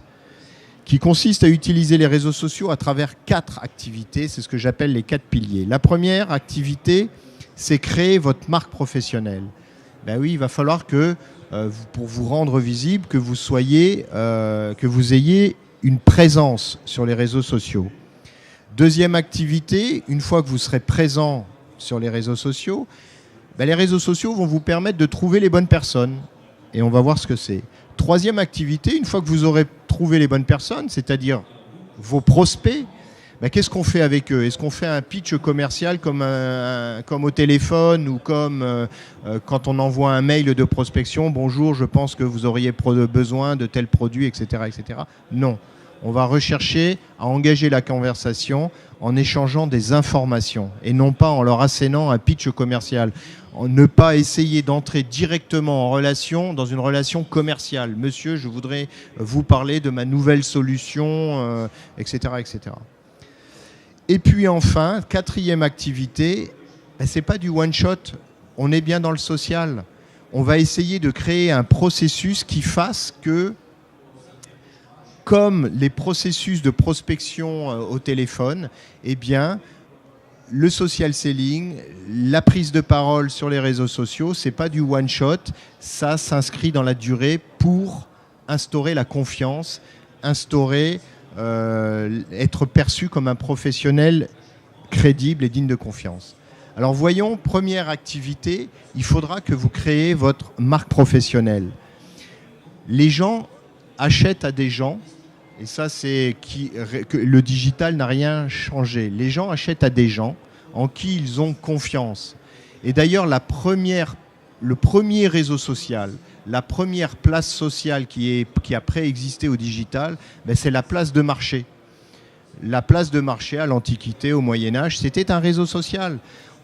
qui consiste à utiliser les réseaux sociaux à travers 4 activités. C'est ce que j'appelle les 4 piliers. La première activité, c'est créer votre marque professionnelle. Oui, il va falloir que, pour vous rendre visible, que vous ayez une présence sur les réseaux sociaux. Deuxième activité, une fois que vous serez présent sur les réseaux sociaux, les réseaux sociaux vont vous permettre de trouver les bonnes personnes. Et on va voir ce que c'est. Troisième activité, une fois que vous aurez trouvé les bonnes personnes, c'est-à-dire vos prospects, qu'est-ce qu'on fait avec eux ? Est-ce qu'on fait un pitch commercial comme au téléphone ou comme quand on envoie un mail de prospection ? Bonjour, je pense que vous auriez besoin de tel produit, etc., etc. Non. On va rechercher à engager la conversation en échangeant des informations et non pas en leur assénant un pitch commercial. Ne pas essayer d'entrer directement en relation, dans une relation commerciale. Monsieur, je voudrais vous parler de ma nouvelle solution, etc., etc. Et puis enfin, 4e activité, ce n'est pas du one-shot. On est bien dans le social. On va essayer de créer un processus qui fasse que, comme les processus de prospection au téléphone, le social selling, la prise de parole sur les réseaux sociaux, ce n'est pas du one-shot, ça s'inscrit dans la durée pour instaurer la confiance, être perçu comme un professionnel crédible et digne de confiance. Alors voyons, première activité, il faudra que vous créez votre marque professionnelle. Les gens achètent à des gens, et ça que le digital n'a rien changé. Les gens achètent à des gens en qui ils ont confiance. Et d'ailleurs, le premier réseau social, la première place sociale qui a préexisté au digital, c'est la place de marché. La place de marché à l'Antiquité, au Moyen-Âge, c'était un réseau social.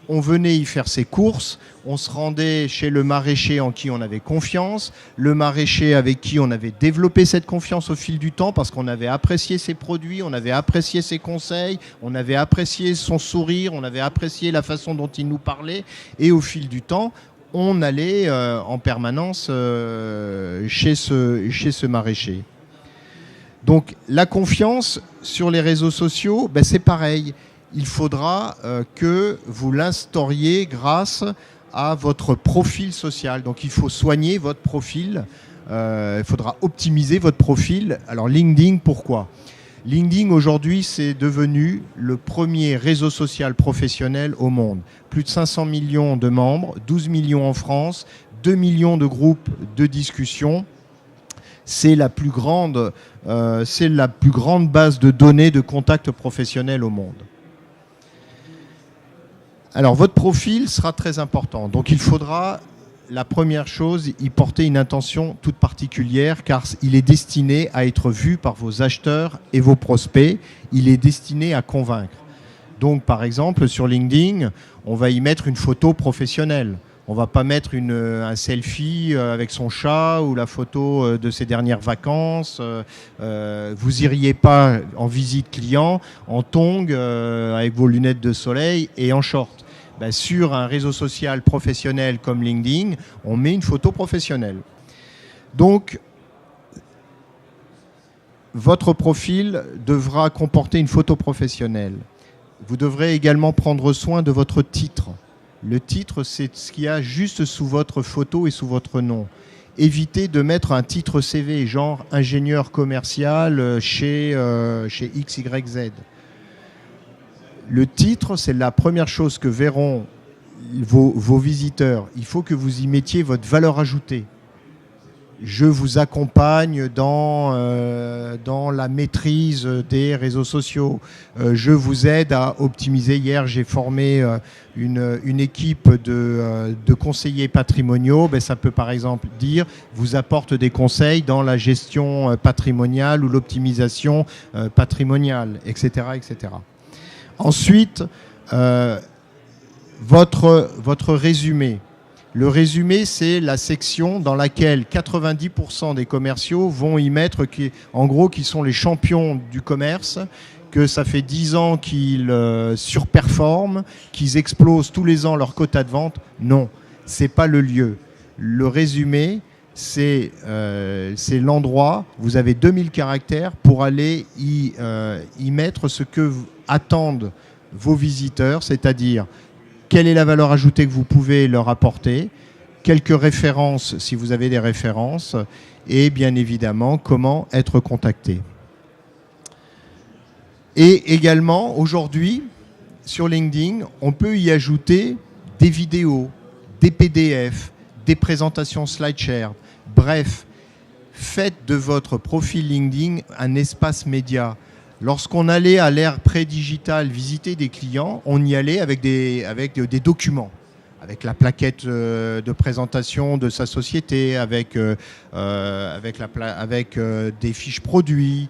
On venait y faire ses courses, on se rendait chez le maraîcher en qui on avait confiance, le maraîcher avec qui on avait développé cette confiance au fil du temps parce qu'on avait apprécié ses produits, on avait apprécié ses conseils, on avait apprécié son sourire, on avait apprécié la façon dont il nous parlait, et au fil du temps, on allait en permanence chez ce maraîcher. Donc la confiance sur les réseaux sociaux, c'est pareil. Il faudra que vous l'instauriez grâce à votre profil social. Donc il faut soigner votre profil, il faudra optimiser votre profil. Alors LinkedIn, pourquoi ? LinkedIn aujourd'hui, c'est devenu le premier réseau social professionnel au monde. Plus de 500 millions de membres, 12 millions en France, 2 millions de groupes de discussion. C'est la plus grande base de données de contacts professionnels au monde. Alors, votre profil sera très important. Donc, il faudra, la première chose, y porter une intention toute particulière, car il est destiné à être vu par vos acheteurs et vos prospects. Il est destiné à convaincre. Donc, par exemple, sur LinkedIn, on va y mettre une photo professionnelle. On ne va pas mettre un selfie avec son chat ou la photo de ses dernières vacances. Vous n'iriez pas en visite client en tongs avec vos lunettes de soleil et en short. Sur un réseau social professionnel comme LinkedIn, on met une photo professionnelle. Donc, votre profil devra comporter une photo professionnelle. Vous devrez également prendre soin de votre titre. Le titre, c'est ce qu'il y a juste sous votre photo et sous votre nom. Évitez de mettre un titre CV, genre ingénieur commercial chez XYZ. Le titre, c'est la première chose que verront vos visiteurs. Il faut que vous y mettiez votre valeur ajoutée. Je vous accompagne dans la maîtrise des réseaux sociaux. Je vous aide à optimiser. Hier, j'ai formé une équipe de conseillers patrimoniaux. Ben, ça peut par exemple dire, vous apporte des conseils dans la gestion patrimoniale ou l'optimisation patrimoniale, etc., etc. Ensuite, votre résumé. Le résumé, c'est la section dans laquelle 90% des commerciaux vont y mettre, en gros, qui sont les champions du commerce, que ça fait 10 ans qu'ils surperforment, qu'ils explosent tous les ans leur quota de vente. Non, ce n'est pas le lieu. Le résumé, c'est l'endroit, vous avez 2000 caractères pour aller y mettre ce que attendent vos visiteurs, c'est-à-dire quelle est la valeur ajoutée que vous pouvez leur apporter, quelques références si vous avez des références, et bien évidemment comment être contacté. Et également, aujourd'hui, sur LinkedIn, on peut y ajouter des vidéos, des PDF, des présentations SlideShare. Bref, faites de votre profil LinkedIn un espace média. Lorsqu'on allait à l'ère pré-digitale visiter des clients, on y allait avec des documents, avec la plaquette de présentation de sa société, avec des fiches produits,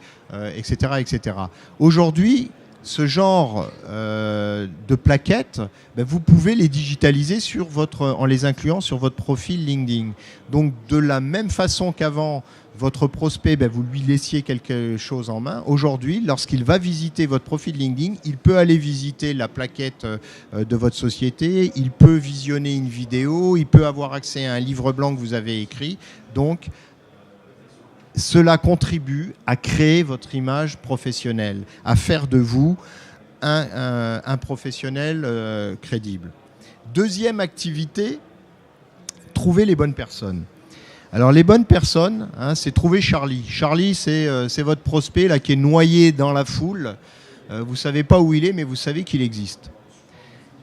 etc., etc. Aujourd'hui, ce genre de plaquettes, ben, vous pouvez les digitaliser en les incluant sur votre profil LinkedIn. Donc, de la même façon qu'avant, votre prospect, ben, vous lui laissiez quelque chose en main. Aujourd'hui, lorsqu'il va visiter votre profil LinkedIn, il peut aller visiter la plaquette de votre société, il peut visionner une vidéo, il peut avoir accès à un livre blanc que vous avez écrit. Donc, cela contribue à créer votre image professionnelle, à faire de vous un professionnel crédible. Deuxième activité, trouver les bonnes personnes. Alors les bonnes personnes, c'est trouver Charlie. Charlie, c'est votre prospect là, qui est noyé dans la foule. Vous ne savez pas où il est, mais vous savez qu'il existe.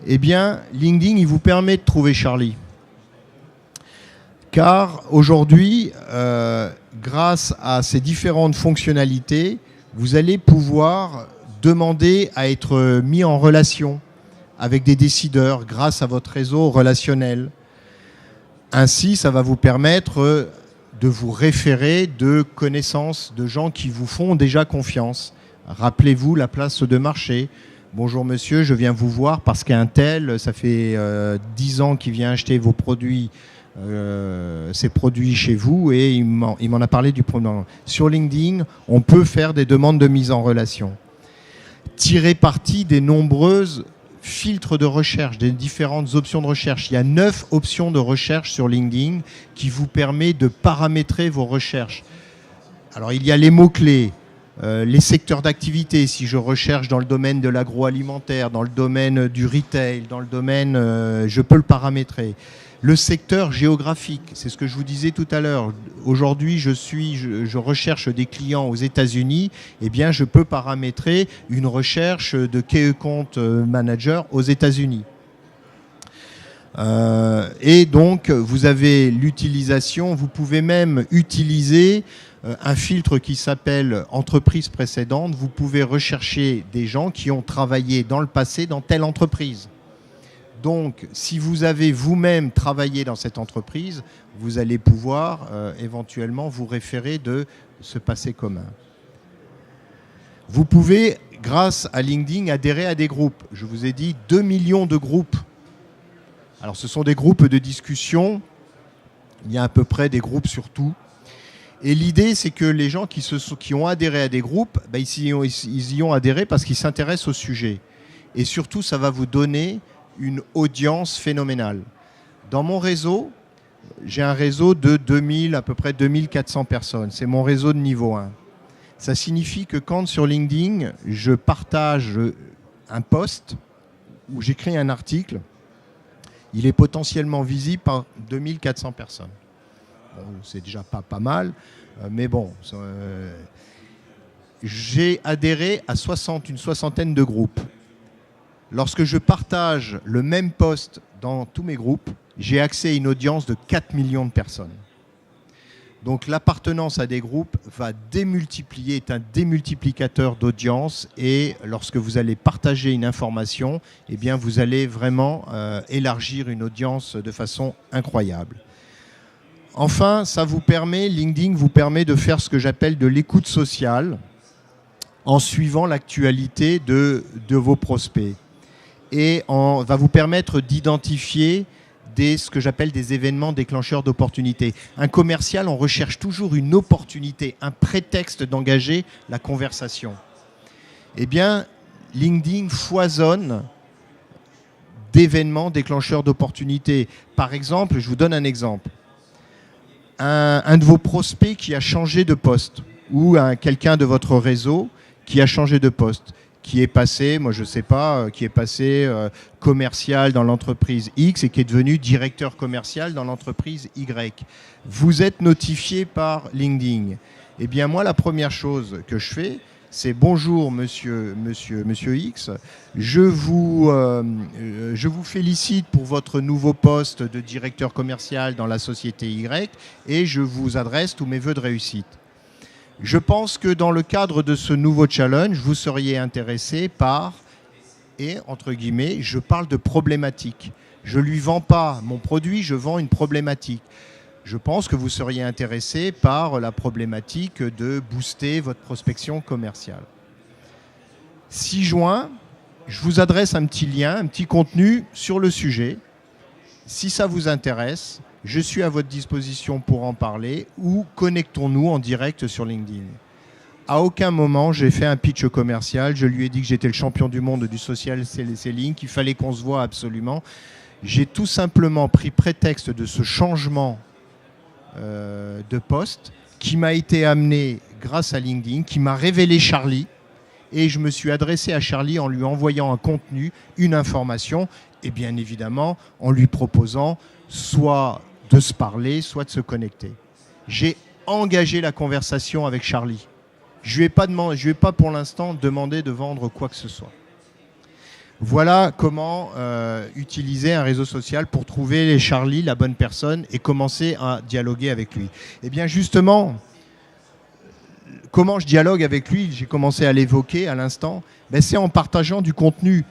Eh bien, LinkedIn, il vous permet de trouver Charlie. Car aujourd'hui, grâce à ces différentes fonctionnalités, vous allez pouvoir demander à être mis en relation avec des décideurs grâce à votre réseau relationnel. Ainsi, ça va vous permettre de vous référer de connaissances de gens qui vous font déjà confiance. Rappelez-vous la place de marché. Bonjour monsieur, je viens vous voir parce qu'un tel, ça fait 10 ans qu'il vient acheter vos produits, ces produits chez vous et il m'en a parlé du produit. Sur LinkedIn, on peut faire des demandes de mise en relation. Tirer parti des nombreuses filtres de recherche, des différentes options de recherche. Il y a 9 options de recherche sur LinkedIn qui vous permettent de paramétrer vos recherches. Alors, il y a les mots-clés, les secteurs d'activité. Si je recherche dans le domaine de l'agroalimentaire, dans le domaine du retail, dans le domaine, je peux le paramétrer. Le secteur géographique, c'est ce que je vous disais tout à l'heure. Aujourd'hui, je recherche des clients aux États-Unis. Eh bien, je peux paramétrer une recherche de key account manager aux États-Unis. Et donc, vous avez l'utilisation. Vous pouvez même utiliser un filtre qui s'appelle entreprise précédente. Vous pouvez rechercher des gens qui ont travaillé dans le passé dans telle entreprise. Donc, si vous avez vous-même travaillé dans cette entreprise, vous allez pouvoir éventuellement vous référer de ce passé commun. Vous pouvez, grâce à LinkedIn, adhérer à des groupes. Je vous ai dit 2 millions de groupes. Alors, ce sont des groupes de discussion. Il y a à peu près des groupes sur tout. Et l'idée, c'est que les gens qui ont adhéré à des groupes, ben, ils y ont adhéré parce qu'ils s'intéressent au sujet. Et surtout, ça va vous donner une audience phénoménale. Dans mon réseau, j'ai un réseau de 2000, à peu près 2400 personnes. C'est mon réseau de niveau 1. Ça signifie que quand sur LinkedIn, je partage un post où j'écris un article, il est potentiellement visible par 2400 personnes. Bon, c'est déjà pas mal, mais bon, j'ai adhéré à une soixantaine de groupes. Lorsque je partage le même post dans tous mes groupes, j'ai accès à une audience de 4 millions de personnes. Donc l'appartenance à des groupes va démultiplier, est un démultiplicateur d'audience, et lorsque vous allez partager une information, eh bien vous allez vraiment élargir une audience de façon incroyable. Enfin, LinkedIn vous permet de faire ce que j'appelle de l'écoute sociale en suivant l'actualité de vos prospects, et va vous permettre d'identifier ce que j'appelle des événements déclencheurs d'opportunités. Un commercial, on recherche toujours une opportunité, un prétexte d'engager la conversation. Eh bien, LinkedIn foisonne d'événements déclencheurs d'opportunités. Par exemple, je vous donne un exemple. Un de vos prospects qui a changé de poste, ou quelqu'un de votre réseau qui a changé de poste, qui est passé, moi je ne sais pas, qui est passé commercial dans l'entreprise X et qui est devenu directeur commercial dans l'entreprise Y. Vous êtes notifié par LinkedIn. Eh bien moi, la première chose que je fais, c'est bonjour monsieur X, je vous félicite pour votre nouveau poste de directeur commercial dans la société Y et je vous adresse tous mes vœux de réussite. Je pense que dans le cadre de ce nouveau challenge, vous seriez intéressé par, et entre guillemets, je parle de problématique. Je ne lui vends pas mon produit, je vends une problématique. Je pense que vous seriez intéressé par la problématique de booster votre prospection commerciale. 6 juin, je vous adresse un petit lien, un petit contenu sur le sujet. Si ça vous intéresse, je suis à votre disposition pour en parler, ou connectons-nous en direct sur LinkedIn. À aucun moment, j'ai fait un pitch commercial. Je lui ai dit que j'étais le champion du monde du social selling, qu'il fallait qu'on se voit absolument. J'ai tout simplement pris prétexte de ce changement de poste qui m'a été amené grâce à LinkedIn, qui m'a révélé Charlie. Et je me suis adressé à Charlie en lui envoyant un contenu, une information, et bien évidemment en lui proposant soit de se parler, soit de se connecter. J'ai engagé la conversation avec Charlie. Je ne lui ai pas pour l'instant demandé de vendre quoi que ce soit. Voilà comment utiliser un réseau social pour trouver Charlie, la bonne personne, et commencer à dialoguer avec lui. Eh bien justement, comment je dialogue avec lui, j'ai commencé à l'évoquer à l'instant, c'est en partageant du contenu.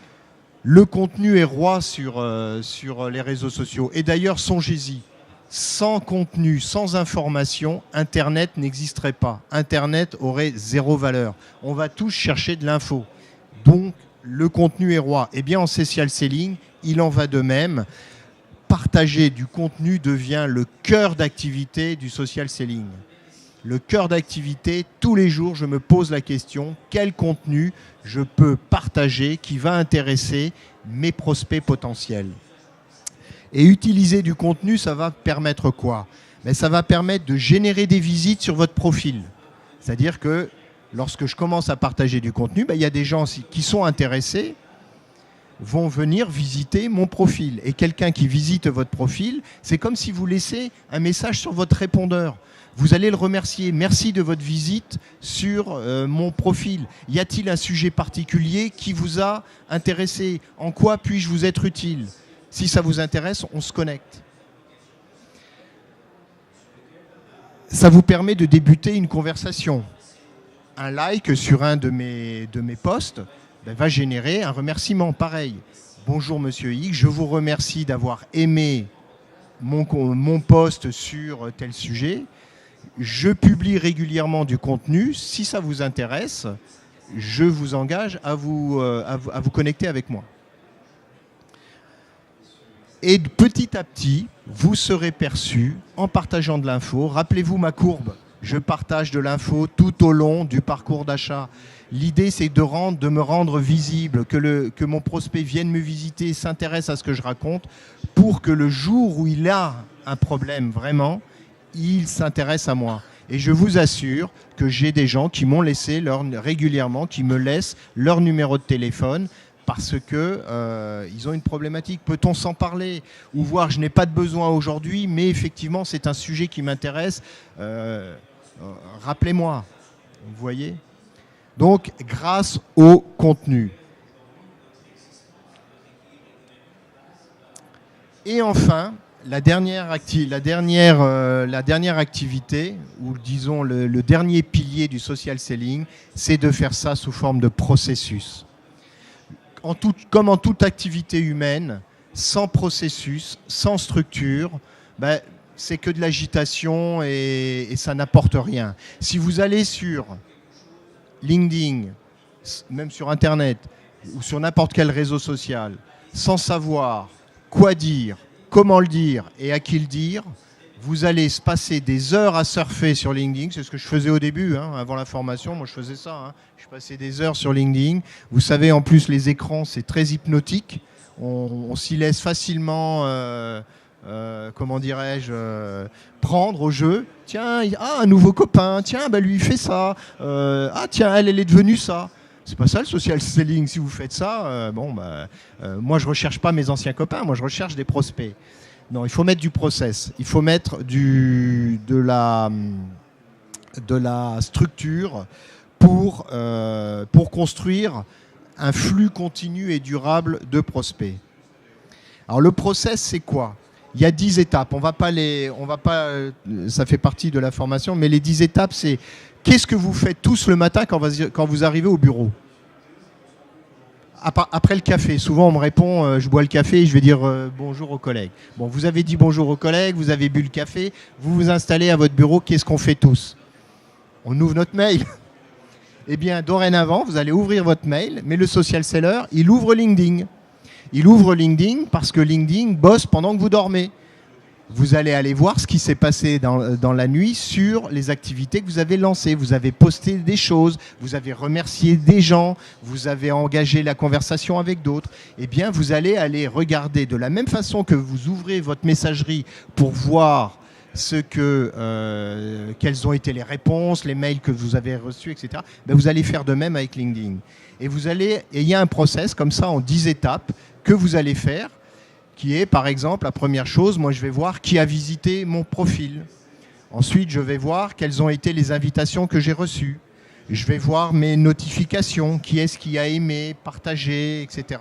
Le contenu est roi sur les réseaux sociaux. Et d'ailleurs, songez-y, sans contenu, sans information, Internet n'existerait pas. Internet aurait 0 valeur. On va tous chercher de l'info. Donc, le contenu est roi. Eh bien, en social selling, il en va de même. Partager du contenu devient le cœur d'activité du social selling. Le cœur d'activité, tous les jours, je me pose la question, quel contenu je peux partager qui va intéresser mes prospects potentiels? Et utiliser du contenu, ça va permettre quoi? Ça va permettre de générer des visites sur votre profil. C'est-à-dire que lorsque je commence à partager du contenu, il y a des gens qui sont intéressés, vont venir visiter mon profil. Et quelqu'un qui visite votre profil, c'est comme si vous laissez un message sur votre répondeur. Vous allez le remercier. Merci de votre visite sur mon profil. Y a-t-il un sujet particulier qui vous a intéressé? En quoi puis-je vous être utile? Si ça vous intéresse, on se connecte. Ça vous permet de débuter une conversation. Un like sur un de mes posts va générer un remerciement. Pareil. Bonjour Monsieur X, je vous remercie d'avoir aimé mon post sur tel sujet. Je publie régulièrement du contenu. Si ça vous intéresse, je vous engage à vous connecter avec moi. Et petit à petit, vous serez perçu en partageant de l'info. Rappelez-vous ma courbe. Je partage de l'info tout au long du parcours d'achat. L'idée, c'est de me rendre visible, que mon prospect vienne me visiter, s'intéresse à ce que je raconte, pour que le jour où il a un problème vraiment, il s'intéresse à moi. Et je vous assure que j'ai des gens qui m'ont laissé régulièrement, qui me laissent leur numéro de téléphone, parce que ils ont une problématique. Peut-on s'en parler ou voir, je n'ai pas de besoin aujourd'hui, mais effectivement, c'est un sujet qui m'intéresse. Rappelez-moi. Vous voyez ? Donc, grâce au contenu. Et enfin, la dernière activité, ou disons le dernier pilier du social selling, c'est de faire ça sous forme de processus. Comme en toute activité humaine, sans processus, sans structure, c'est que de l'agitation et ça n'apporte rien. Si vous allez sur LinkedIn, même sur Internet, ou sur n'importe quel réseau social, sans savoir quoi dire, comment le dire et à qui le dire, vous allez se passer des heures à surfer sur LinkedIn. C'est ce que je faisais au début, avant la formation. Moi, je faisais ça. Je passais des heures sur LinkedIn. Vous savez, en plus, les écrans, c'est très hypnotique. On s'y laisse facilement, comment dirais-je, prendre au jeu. Tiens, un nouveau copain. Tiens, lui, il fait ça. Tiens, elle est devenue ça. C'est pas ça le social selling. Si vous faites ça, moi je recherche pas mes anciens copains, moi je recherche des prospects. Non, il faut mettre du process, il faut mettre de la structure pour construire un flux continu et durable de prospects. Alors le process, c'est quoi ? Il y a 10 étapes. Ça fait partie de la formation, mais les 10 étapes, c'est qu'est-ce que vous faites tous le matin quand vous arrivez au bureau ? Après le café, souvent on me répond je bois le café et je vais dire bonjour aux collègues. Bon, vous avez dit bonjour aux collègues, vous avez bu le café, vous vous installez à votre bureau, qu'est-ce qu'on fait tous ? On ouvre notre mail. Eh bien, dorénavant, vous allez ouvrir votre mail, mais le social seller, il ouvre LinkedIn. Il ouvre LinkedIn parce que LinkedIn bosse pendant que vous dormez. Vous allez aller voir ce qui s'est passé dans la nuit sur les activités que vous avez lancées. Vous avez posté des choses, vous avez remercié des gens, vous avez engagé la conversation avec d'autres. Eh bien, vous allez aller regarder de la même façon que vous ouvrez votre messagerie pour voir quelles ont été les réponses, les mails que vous avez reçus, etc. Vous allez faire de même avec LinkedIn. Et il y a un process comme ça en 10 étapes que vous allez faire, qui est, par exemple, la première chose, moi je vais voir qui a visité mon profil. Ensuite, je vais voir quelles ont été les invitations que j'ai reçues. Je vais voir mes notifications, qui est-ce qui a aimé, partagé, etc.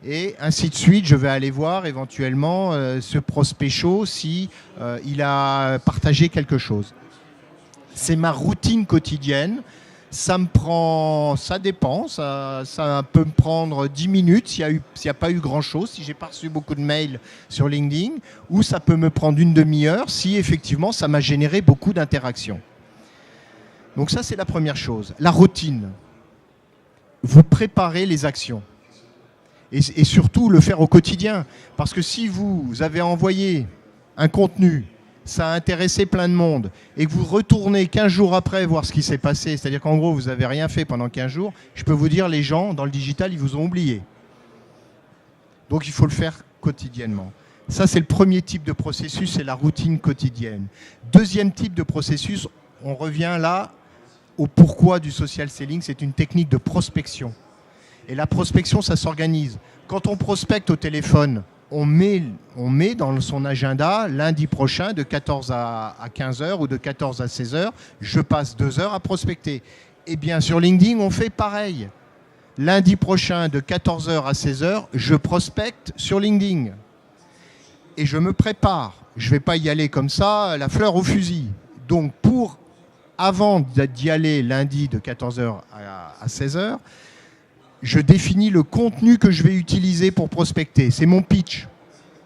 Et ainsi de suite, je vais aller voir éventuellement ce prospect chaud si il a partagé quelque chose. C'est ma routine quotidienne. Ça dépend, ça peut me prendre 10 minutes s'il n'y a pas eu grand-chose, si je n'ai pas reçu beaucoup de mails sur LinkedIn, ou ça peut me prendre une demi-heure si effectivement ça m'a généré beaucoup d'interactions. Donc ça, c'est la première chose. La routine. Vous préparez les actions. Et surtout, le faire au quotidien. Parce que si vous avez envoyé un contenu, ça a intéressé plein de monde, et que vous retournez 15 jours après voir ce qui s'est passé, c'est-à-dire qu'en gros, vous n'avez rien fait pendant 15 jours, je peux vous dire, les gens, dans le digital, ils vous ont oublié. Donc, il faut le faire quotidiennement. Ça, c'est le premier type de processus, c'est la routine quotidienne. Deuxième type de processus, on revient là au pourquoi du social selling, c'est une technique de prospection. Et la prospection, ça s'organise. Quand on prospecte au téléphone, on met dans son agenda lundi prochain de 14 à 15 heures ou de 14 à 16 heures, je passe 2 heures à prospecter. Eh bien, sur LinkedIn, on fait pareil. Lundi prochain de 14 heures à 16 heures, je prospecte sur LinkedIn. Et je me prépare. Je ne vais pas y aller comme ça, la fleur au fusil. Donc, avant d'y aller lundi de 14 heures à 16 heures, je définis le contenu que je vais utiliser pour prospecter. C'est mon pitch.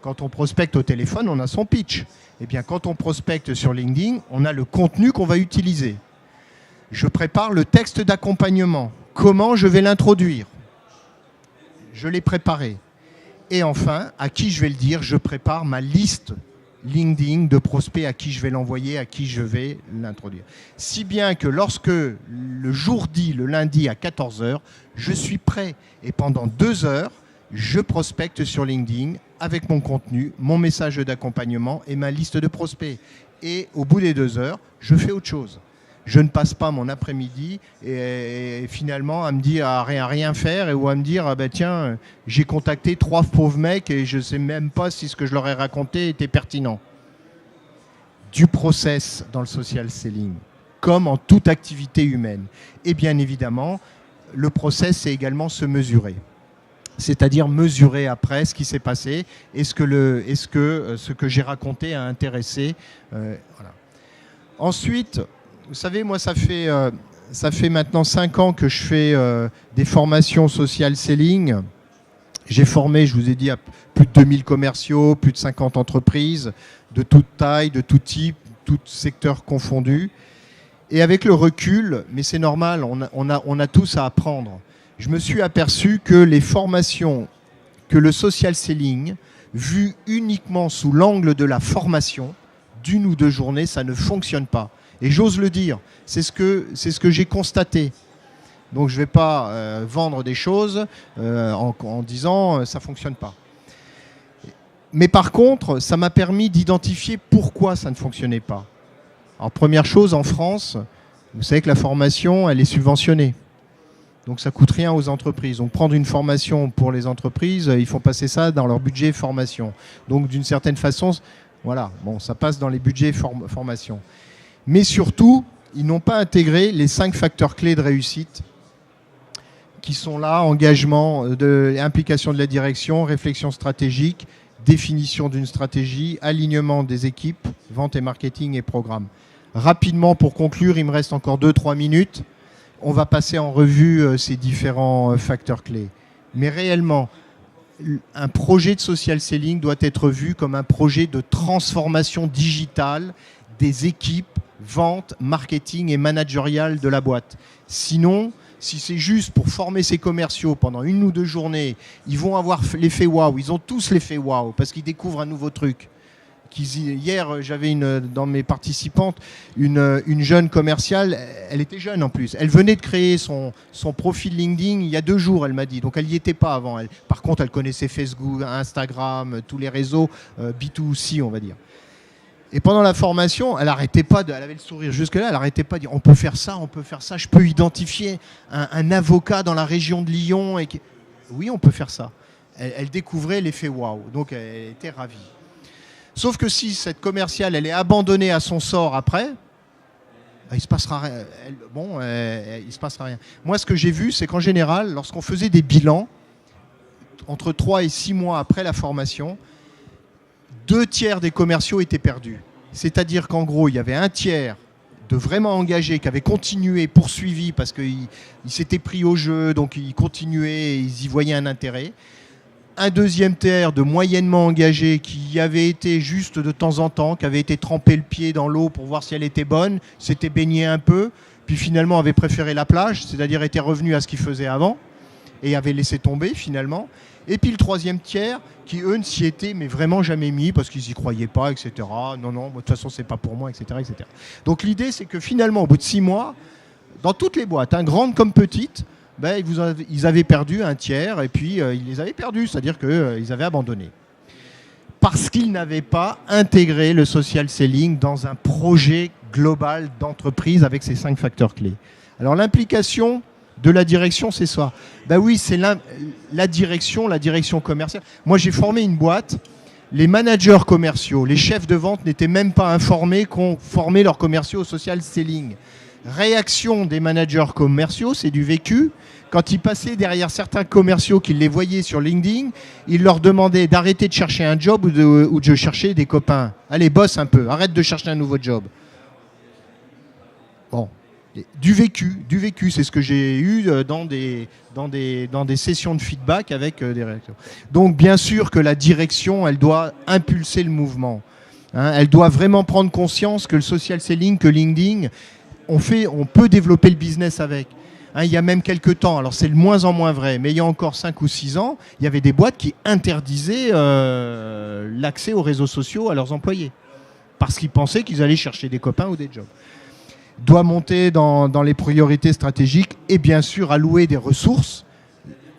Quand on prospecte au téléphone, on a son pitch. Eh bien, quand on prospecte sur LinkedIn, on a le contenu qu'on va utiliser. Je prépare le texte d'accompagnement. Comment je vais l'introduire ? Je l'ai préparé. Et enfin, à qui je vais le dire ? Je prépare ma liste LinkedIn de prospects à qui je vais l'envoyer, à qui je vais l'introduire. Si bien que lorsque le jour dit, le lundi à 14 heures, je suis prêt. Et pendant 2 heures, je prospecte sur LinkedIn avec mon contenu, mon message d'accompagnement et ma liste de prospects. Et au bout des 2 heures, je fais autre chose. je ne passe pas mon après-midi et finalement à me dire à rien faire ou à me dire tiens, j'ai contacté 3 pauvres mecs et je ne sais même pas si ce que je leur ai raconté était pertinent. Du process dans le social selling, comme en toute activité humaine. Et bien évidemment, le process, c'est également se mesurer. C'est-à-dire mesurer après ce qui s'est passé, est-ce que ce que j'ai raconté a intéressé. Voilà. Ensuite, vous savez, moi, ça fait maintenant 5 ans que je fais des formations social selling. J'ai formé, je vous ai dit, à plus de 2000 commerciaux, plus de 50 entreprises, de toute taille, de tout type, tout secteur confondu. Et avec le recul, mais c'est normal, on a tous à apprendre. Je me suis aperçu que les formations, que le social selling, vu uniquement sous l'angle de la formation, d'1 ou 2 journées, ça ne fonctionne pas. Et j'ose le dire, c'est ce que j'ai constaté. Donc je ne vais pas vendre des choses en disant ça ne fonctionne pas. Mais par contre, ça m'a permis d'identifier pourquoi ça ne fonctionnait pas. Alors première chose, en France, vous savez que la formation, elle est subventionnée. Donc ça ne coûte rien aux entreprises. Donc prendre une formation pour les entreprises, ils font passer ça dans leur budget formation. Donc d'une certaine façon, voilà, bon, ça passe dans les budgets formation. Mais surtout, ils n'ont pas intégré les 5 facteurs clés de réussite qui sont là: engagement, implication de la direction, réflexion stratégique, définition d'une stratégie, alignement des équipes, vente et marketing et programme. Rapidement, pour conclure, il me reste encore 2-3 minutes. On va passer en revue ces différents facteurs clés. Mais réellement, un projet de social selling doit être vu comme un projet de transformation digitale des équipes, vente, marketing et managériale de la boîte. Sinon, si c'est juste pour former ces commerciaux pendant 1 ou 2 journées, ils vont avoir l'effet waouh. Ils ont tous l'effet waouh parce qu'ils découvrent un nouveau truc. Hier, j'avais dans mes participantes une jeune commerciale. Elle était jeune en plus. Elle venait de créer son profil LinkedIn il y a 2 jours, elle m'a dit. Donc elle n'y était pas avant. Par contre, elle connaissait Facebook, Instagram, tous les réseaux B2C, on va dire. Et pendant la formation, elle n'arrêtait pas elle avait le sourire jusque-là, elle n'arrêtait pas de dire on peut faire ça, je peux identifier un avocat dans la région de Lyon. Oui, on peut faire ça. Elle découvrait l'effet waouh. Donc elle était ravie. Sauf que si cette commerciale, elle est abandonnée à son sort après, il ne se passera rien. Il se passera rien. Moi, ce que j'ai vu, c'est qu'en général, lorsqu'on faisait des bilans, entre 3 et 6 mois après la formation, 2 tiers des commerciaux étaient perdus. C'est-à-dire qu'en gros, il y avait 1 tiers de vraiment engagés qui avaient continué, poursuivi, parce qu'ils s'étaient pris au jeu, donc ils continuaient, ils y voyaient un intérêt. Un 2e tiers de moyennement engagés qui y avaient été juste de temps en temps, qui avaient été tremper le pied dans l'eau pour voir si elle était bonne, s'étaient baignés un peu, puis finalement avaient préféré la plage, c'est-à-dire étaient revenus à ce qu'ils faisaient avant, et avaient laissé tomber finalement. Et puis le 3e tiers qui, eux, ne s'y étaient mais vraiment jamais mis parce qu'ils n'y croyaient pas, etc. Non, de toute façon, c'est pas pour moi, etc., etc. Donc l'idée, c'est que finalement, au bout de 6 mois, dans toutes les boîtes, grandes comme petites, ils avaient perdu 1 tiers et puis ils les avaient perdus, c'est-à-dire qu'ils avaient abandonné. Parce qu'ils n'avaient pas intégré le social selling dans un projet global d'entreprise avec ces 5 facteurs clés. Alors l'implication de la direction, c'est ça. Oui, c'est la direction commerciale. Moi, j'ai formé une boîte. Les managers commerciaux, les chefs de vente n'étaient même pas informés qu'on formait leurs commerciaux au social selling. Réaction des managers commerciaux, c'est du vécu. Quand ils passaient derrière certains commerciaux qu'ils les voyaient sur LinkedIn, ils leur demandaient d'arrêter de chercher un job ou de chercher des copains. Allez, bosse un peu, arrête de chercher un nouveau job. Bon. Du vécu, c'est ce que j'ai eu dans des sessions de feedback avec des réactions. Donc bien sûr que la direction, elle doit impulser le mouvement. Elle doit vraiment prendre conscience que le social selling, que LinkedIn, on peut développer le business avec. Il y a même quelques temps, alors c'est de moins en moins vrai, mais il y a encore 5 ou 6 ans, il y avait des boîtes qui interdisaient l'accès aux réseaux sociaux à leurs employés parce qu'ils pensaient qu'ils allaient chercher des copains ou des jobs. Doit monter dans les priorités stratégiques et bien sûr allouer des ressources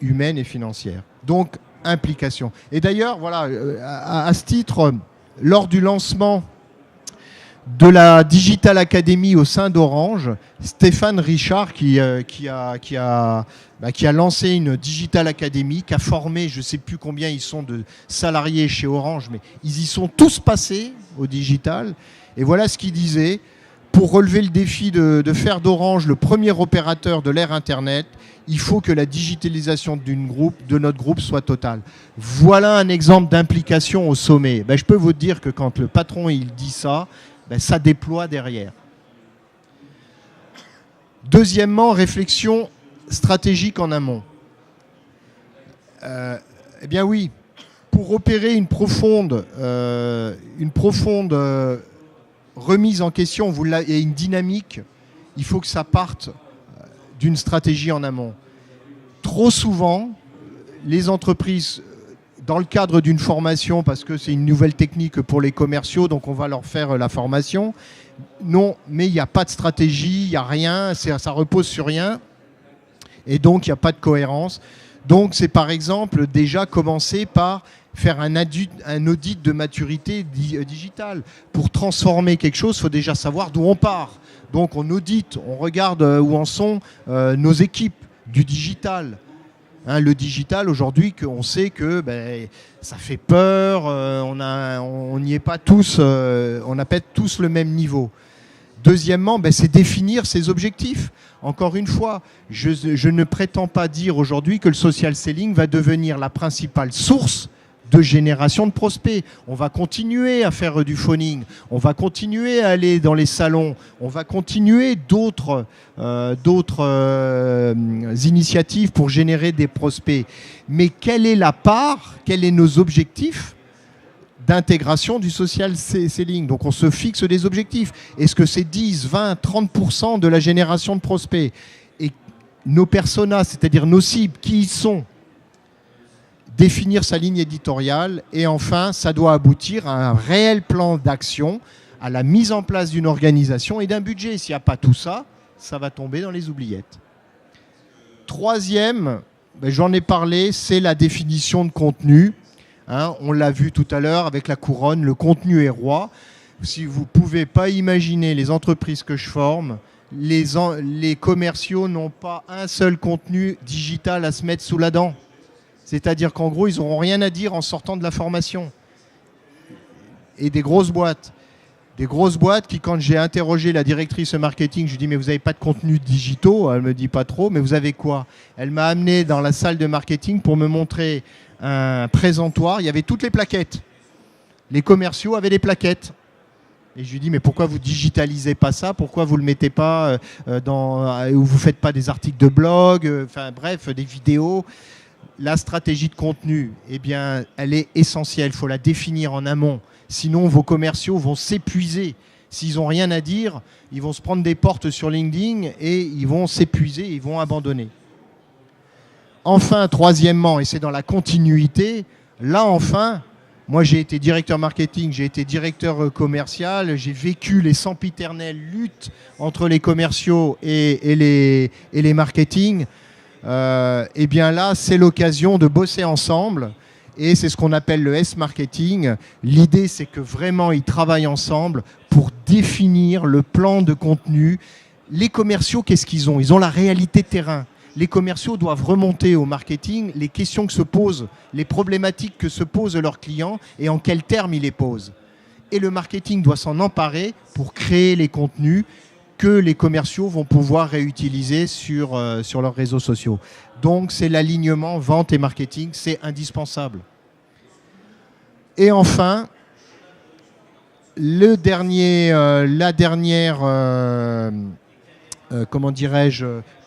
humaines et financières. Donc, implication. Et d'ailleurs, voilà, à ce titre, lors du lancement de la Digital Academy au sein d'Orange, Stéphane Richard qui a lancé une Digital Academy, qui a formé, je ne sais plus combien ils sont de salariés chez Orange, mais ils y sont tous passés au digital. Et voilà ce qu'il disait: pour relever le défi de faire d'Orange le premier opérateur de l'ère Internet, il faut que la digitalisation de notre groupe soit totale. Voilà un exemple d'implication au sommet. Je peux vous dire que quand le patron il dit ça, ça déploie derrière. Deuxièmement, réflexion stratégique en amont. Eh bien oui, pour opérer une profonde remise en question et une dynamique, il faut que ça parte d'une stratégie en amont. Trop souvent, les entreprises, dans le cadre d'une formation, parce que c'est une nouvelle technique pour les commerciaux, donc on va leur faire la formation. Non, mais il n'y a pas de stratégie, il n'y a rien, ça repose sur rien, et donc il n'y a pas de cohérence. Donc c'est par exemple déjà commencer par faire un audit de maturité digitale. Pour transformer quelque chose, il faut déjà savoir d'où on part. Donc on audite, on regarde où en sont nos équipes du digital. Le digital, aujourd'hui, on sait que ça fait peur, on n'y est pas tous, on n'a pas tous le même niveau. Deuxièmement, c'est définir ses objectifs. Encore une fois, je ne prétends pas dire aujourd'hui que le social selling va devenir la principale source de génération de prospects. On va continuer à faire du phoning, on va continuer à aller dans les salons, on va continuer d'autres initiatives pour générer des prospects. Mais quelle est la part, quels sont nos objectifs d'intégration du social selling? Donc on se fixe des objectifs. Est-ce que c'est 10, 20, 30% de la génération de prospects? Et nos personas, c'est-à-dire nos cibles, qui y sont? Définir sa ligne éditoriale, et enfin, ça doit aboutir à un réel plan d'action, à la mise en place d'une organisation et d'un budget. S'il n'y a pas tout ça, ça va tomber dans les oubliettes. Troisième, j'en ai parlé, c'est la définition de contenu. On l'a vu tout à l'heure avec la couronne, le contenu est roi. Si vous ne pouvez pas imaginer les entreprises que je forme, les commerciaux n'ont pas un seul contenu digital à se mettre sous la dent. C'est-à-dire qu'en gros, ils n'auront rien à dire en sortant de la formation. Et des grosses boîtes qui, quand j'ai interrogé la directrice marketing, je lui ai dit: mais vous n'avez pas de contenu digitaux? Elle me dit: pas trop. Mais vous avez quoi? Elle m'a amené dans la salle de marketing pour me montrer un présentoir. Il y avait toutes les plaquettes. Les commerciaux avaient des plaquettes. Et je lui dis: mais pourquoi vous digitalisez pas ça? Pourquoi vous le mettez pas ou vous faites pas des articles de blog, bref, des vidéos? La stratégie de contenu, elle est essentielle. Il faut la définir en amont. Sinon, vos commerciaux vont s'épuiser. S'ils n'ont rien à dire, ils vont se prendre des portes sur LinkedIn et ils vont s'épuiser, ils vont abandonner. Enfin, troisièmement, et c'est dans la continuité, là enfin, moi j'ai été directeur marketing, j'ai été directeur commercial, j'ai vécu les sempiternelles luttes entre les commerciaux et les marketing. Là, c'est l'occasion de bosser ensemble, et c'est ce qu'on appelle le S-marketing. L'idée, c'est que vraiment, ils travaillent ensemble pour définir le plan de contenu. Les commerciaux, qu'est-ce qu'ils ont? Ils ont la réalité terrain. Les commerciaux doivent remonter au marketing les questions que se posent, les problématiques que se posent leurs clients et en quels termes ils les posent. Et le marketing doit s'en emparer pour créer les contenus que les commerciaux vont pouvoir réutiliser sur leurs réseaux sociaux. Donc, c'est l'alignement vente et marketing, c'est indispensable. Et enfin, la dernière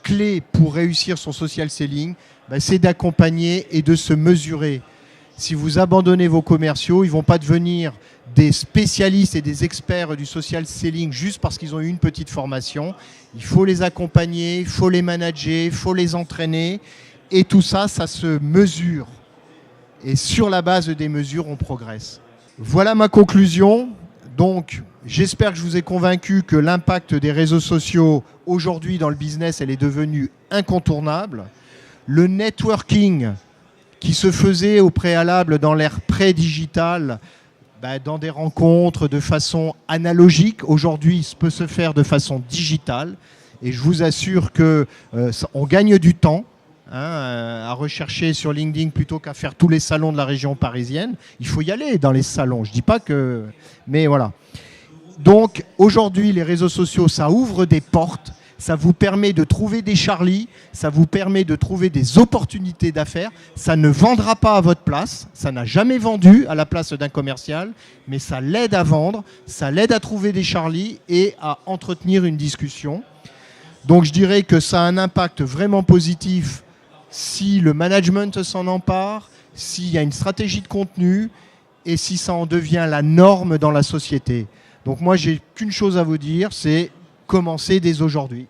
clé pour réussir son social selling, c'est d'accompagner et de se mesurer. Si vous abandonnez vos commerciaux, ils ne vont pas devenir des spécialistes et des experts du social selling juste parce qu'ils ont eu une petite formation. Il faut les accompagner, il faut les manager, il faut les entraîner. Et tout ça, ça se mesure. Et sur la base des mesures, on progresse. Voilà ma conclusion. Donc, j'espère que je vous ai convaincu que l'impact des réseaux sociaux aujourd'hui dans le business, elle est devenue incontournable. Le networking qui se faisait au préalable dans l'ère pré-digitale, dans des rencontres de façon analogique. Aujourd'hui, ça peut se faire de façon digitale. Et je vous assure qu'on gagne du temps à rechercher sur LinkedIn plutôt qu'à faire tous les salons de la région parisienne. Il faut y aller dans les salons. Je ne dis pas que... Mais voilà. Donc aujourd'hui, les réseaux sociaux, ça ouvre des portes. Ça vous permet de trouver des Charlie, ça vous permet de trouver des opportunités d'affaires. Ça ne vendra pas à votre place, ça n'a jamais vendu à la place d'un commercial, mais ça l'aide à vendre, ça l'aide à trouver des Charlie et à entretenir une discussion. Donc je dirais que ça a un impact vraiment positif si le management s'en empare, s'il y a une stratégie de contenu et si ça en devient la norme dans la société. Donc moi, j'ai qu'une chose à vous dire, c'est commencer dès aujourd'hui.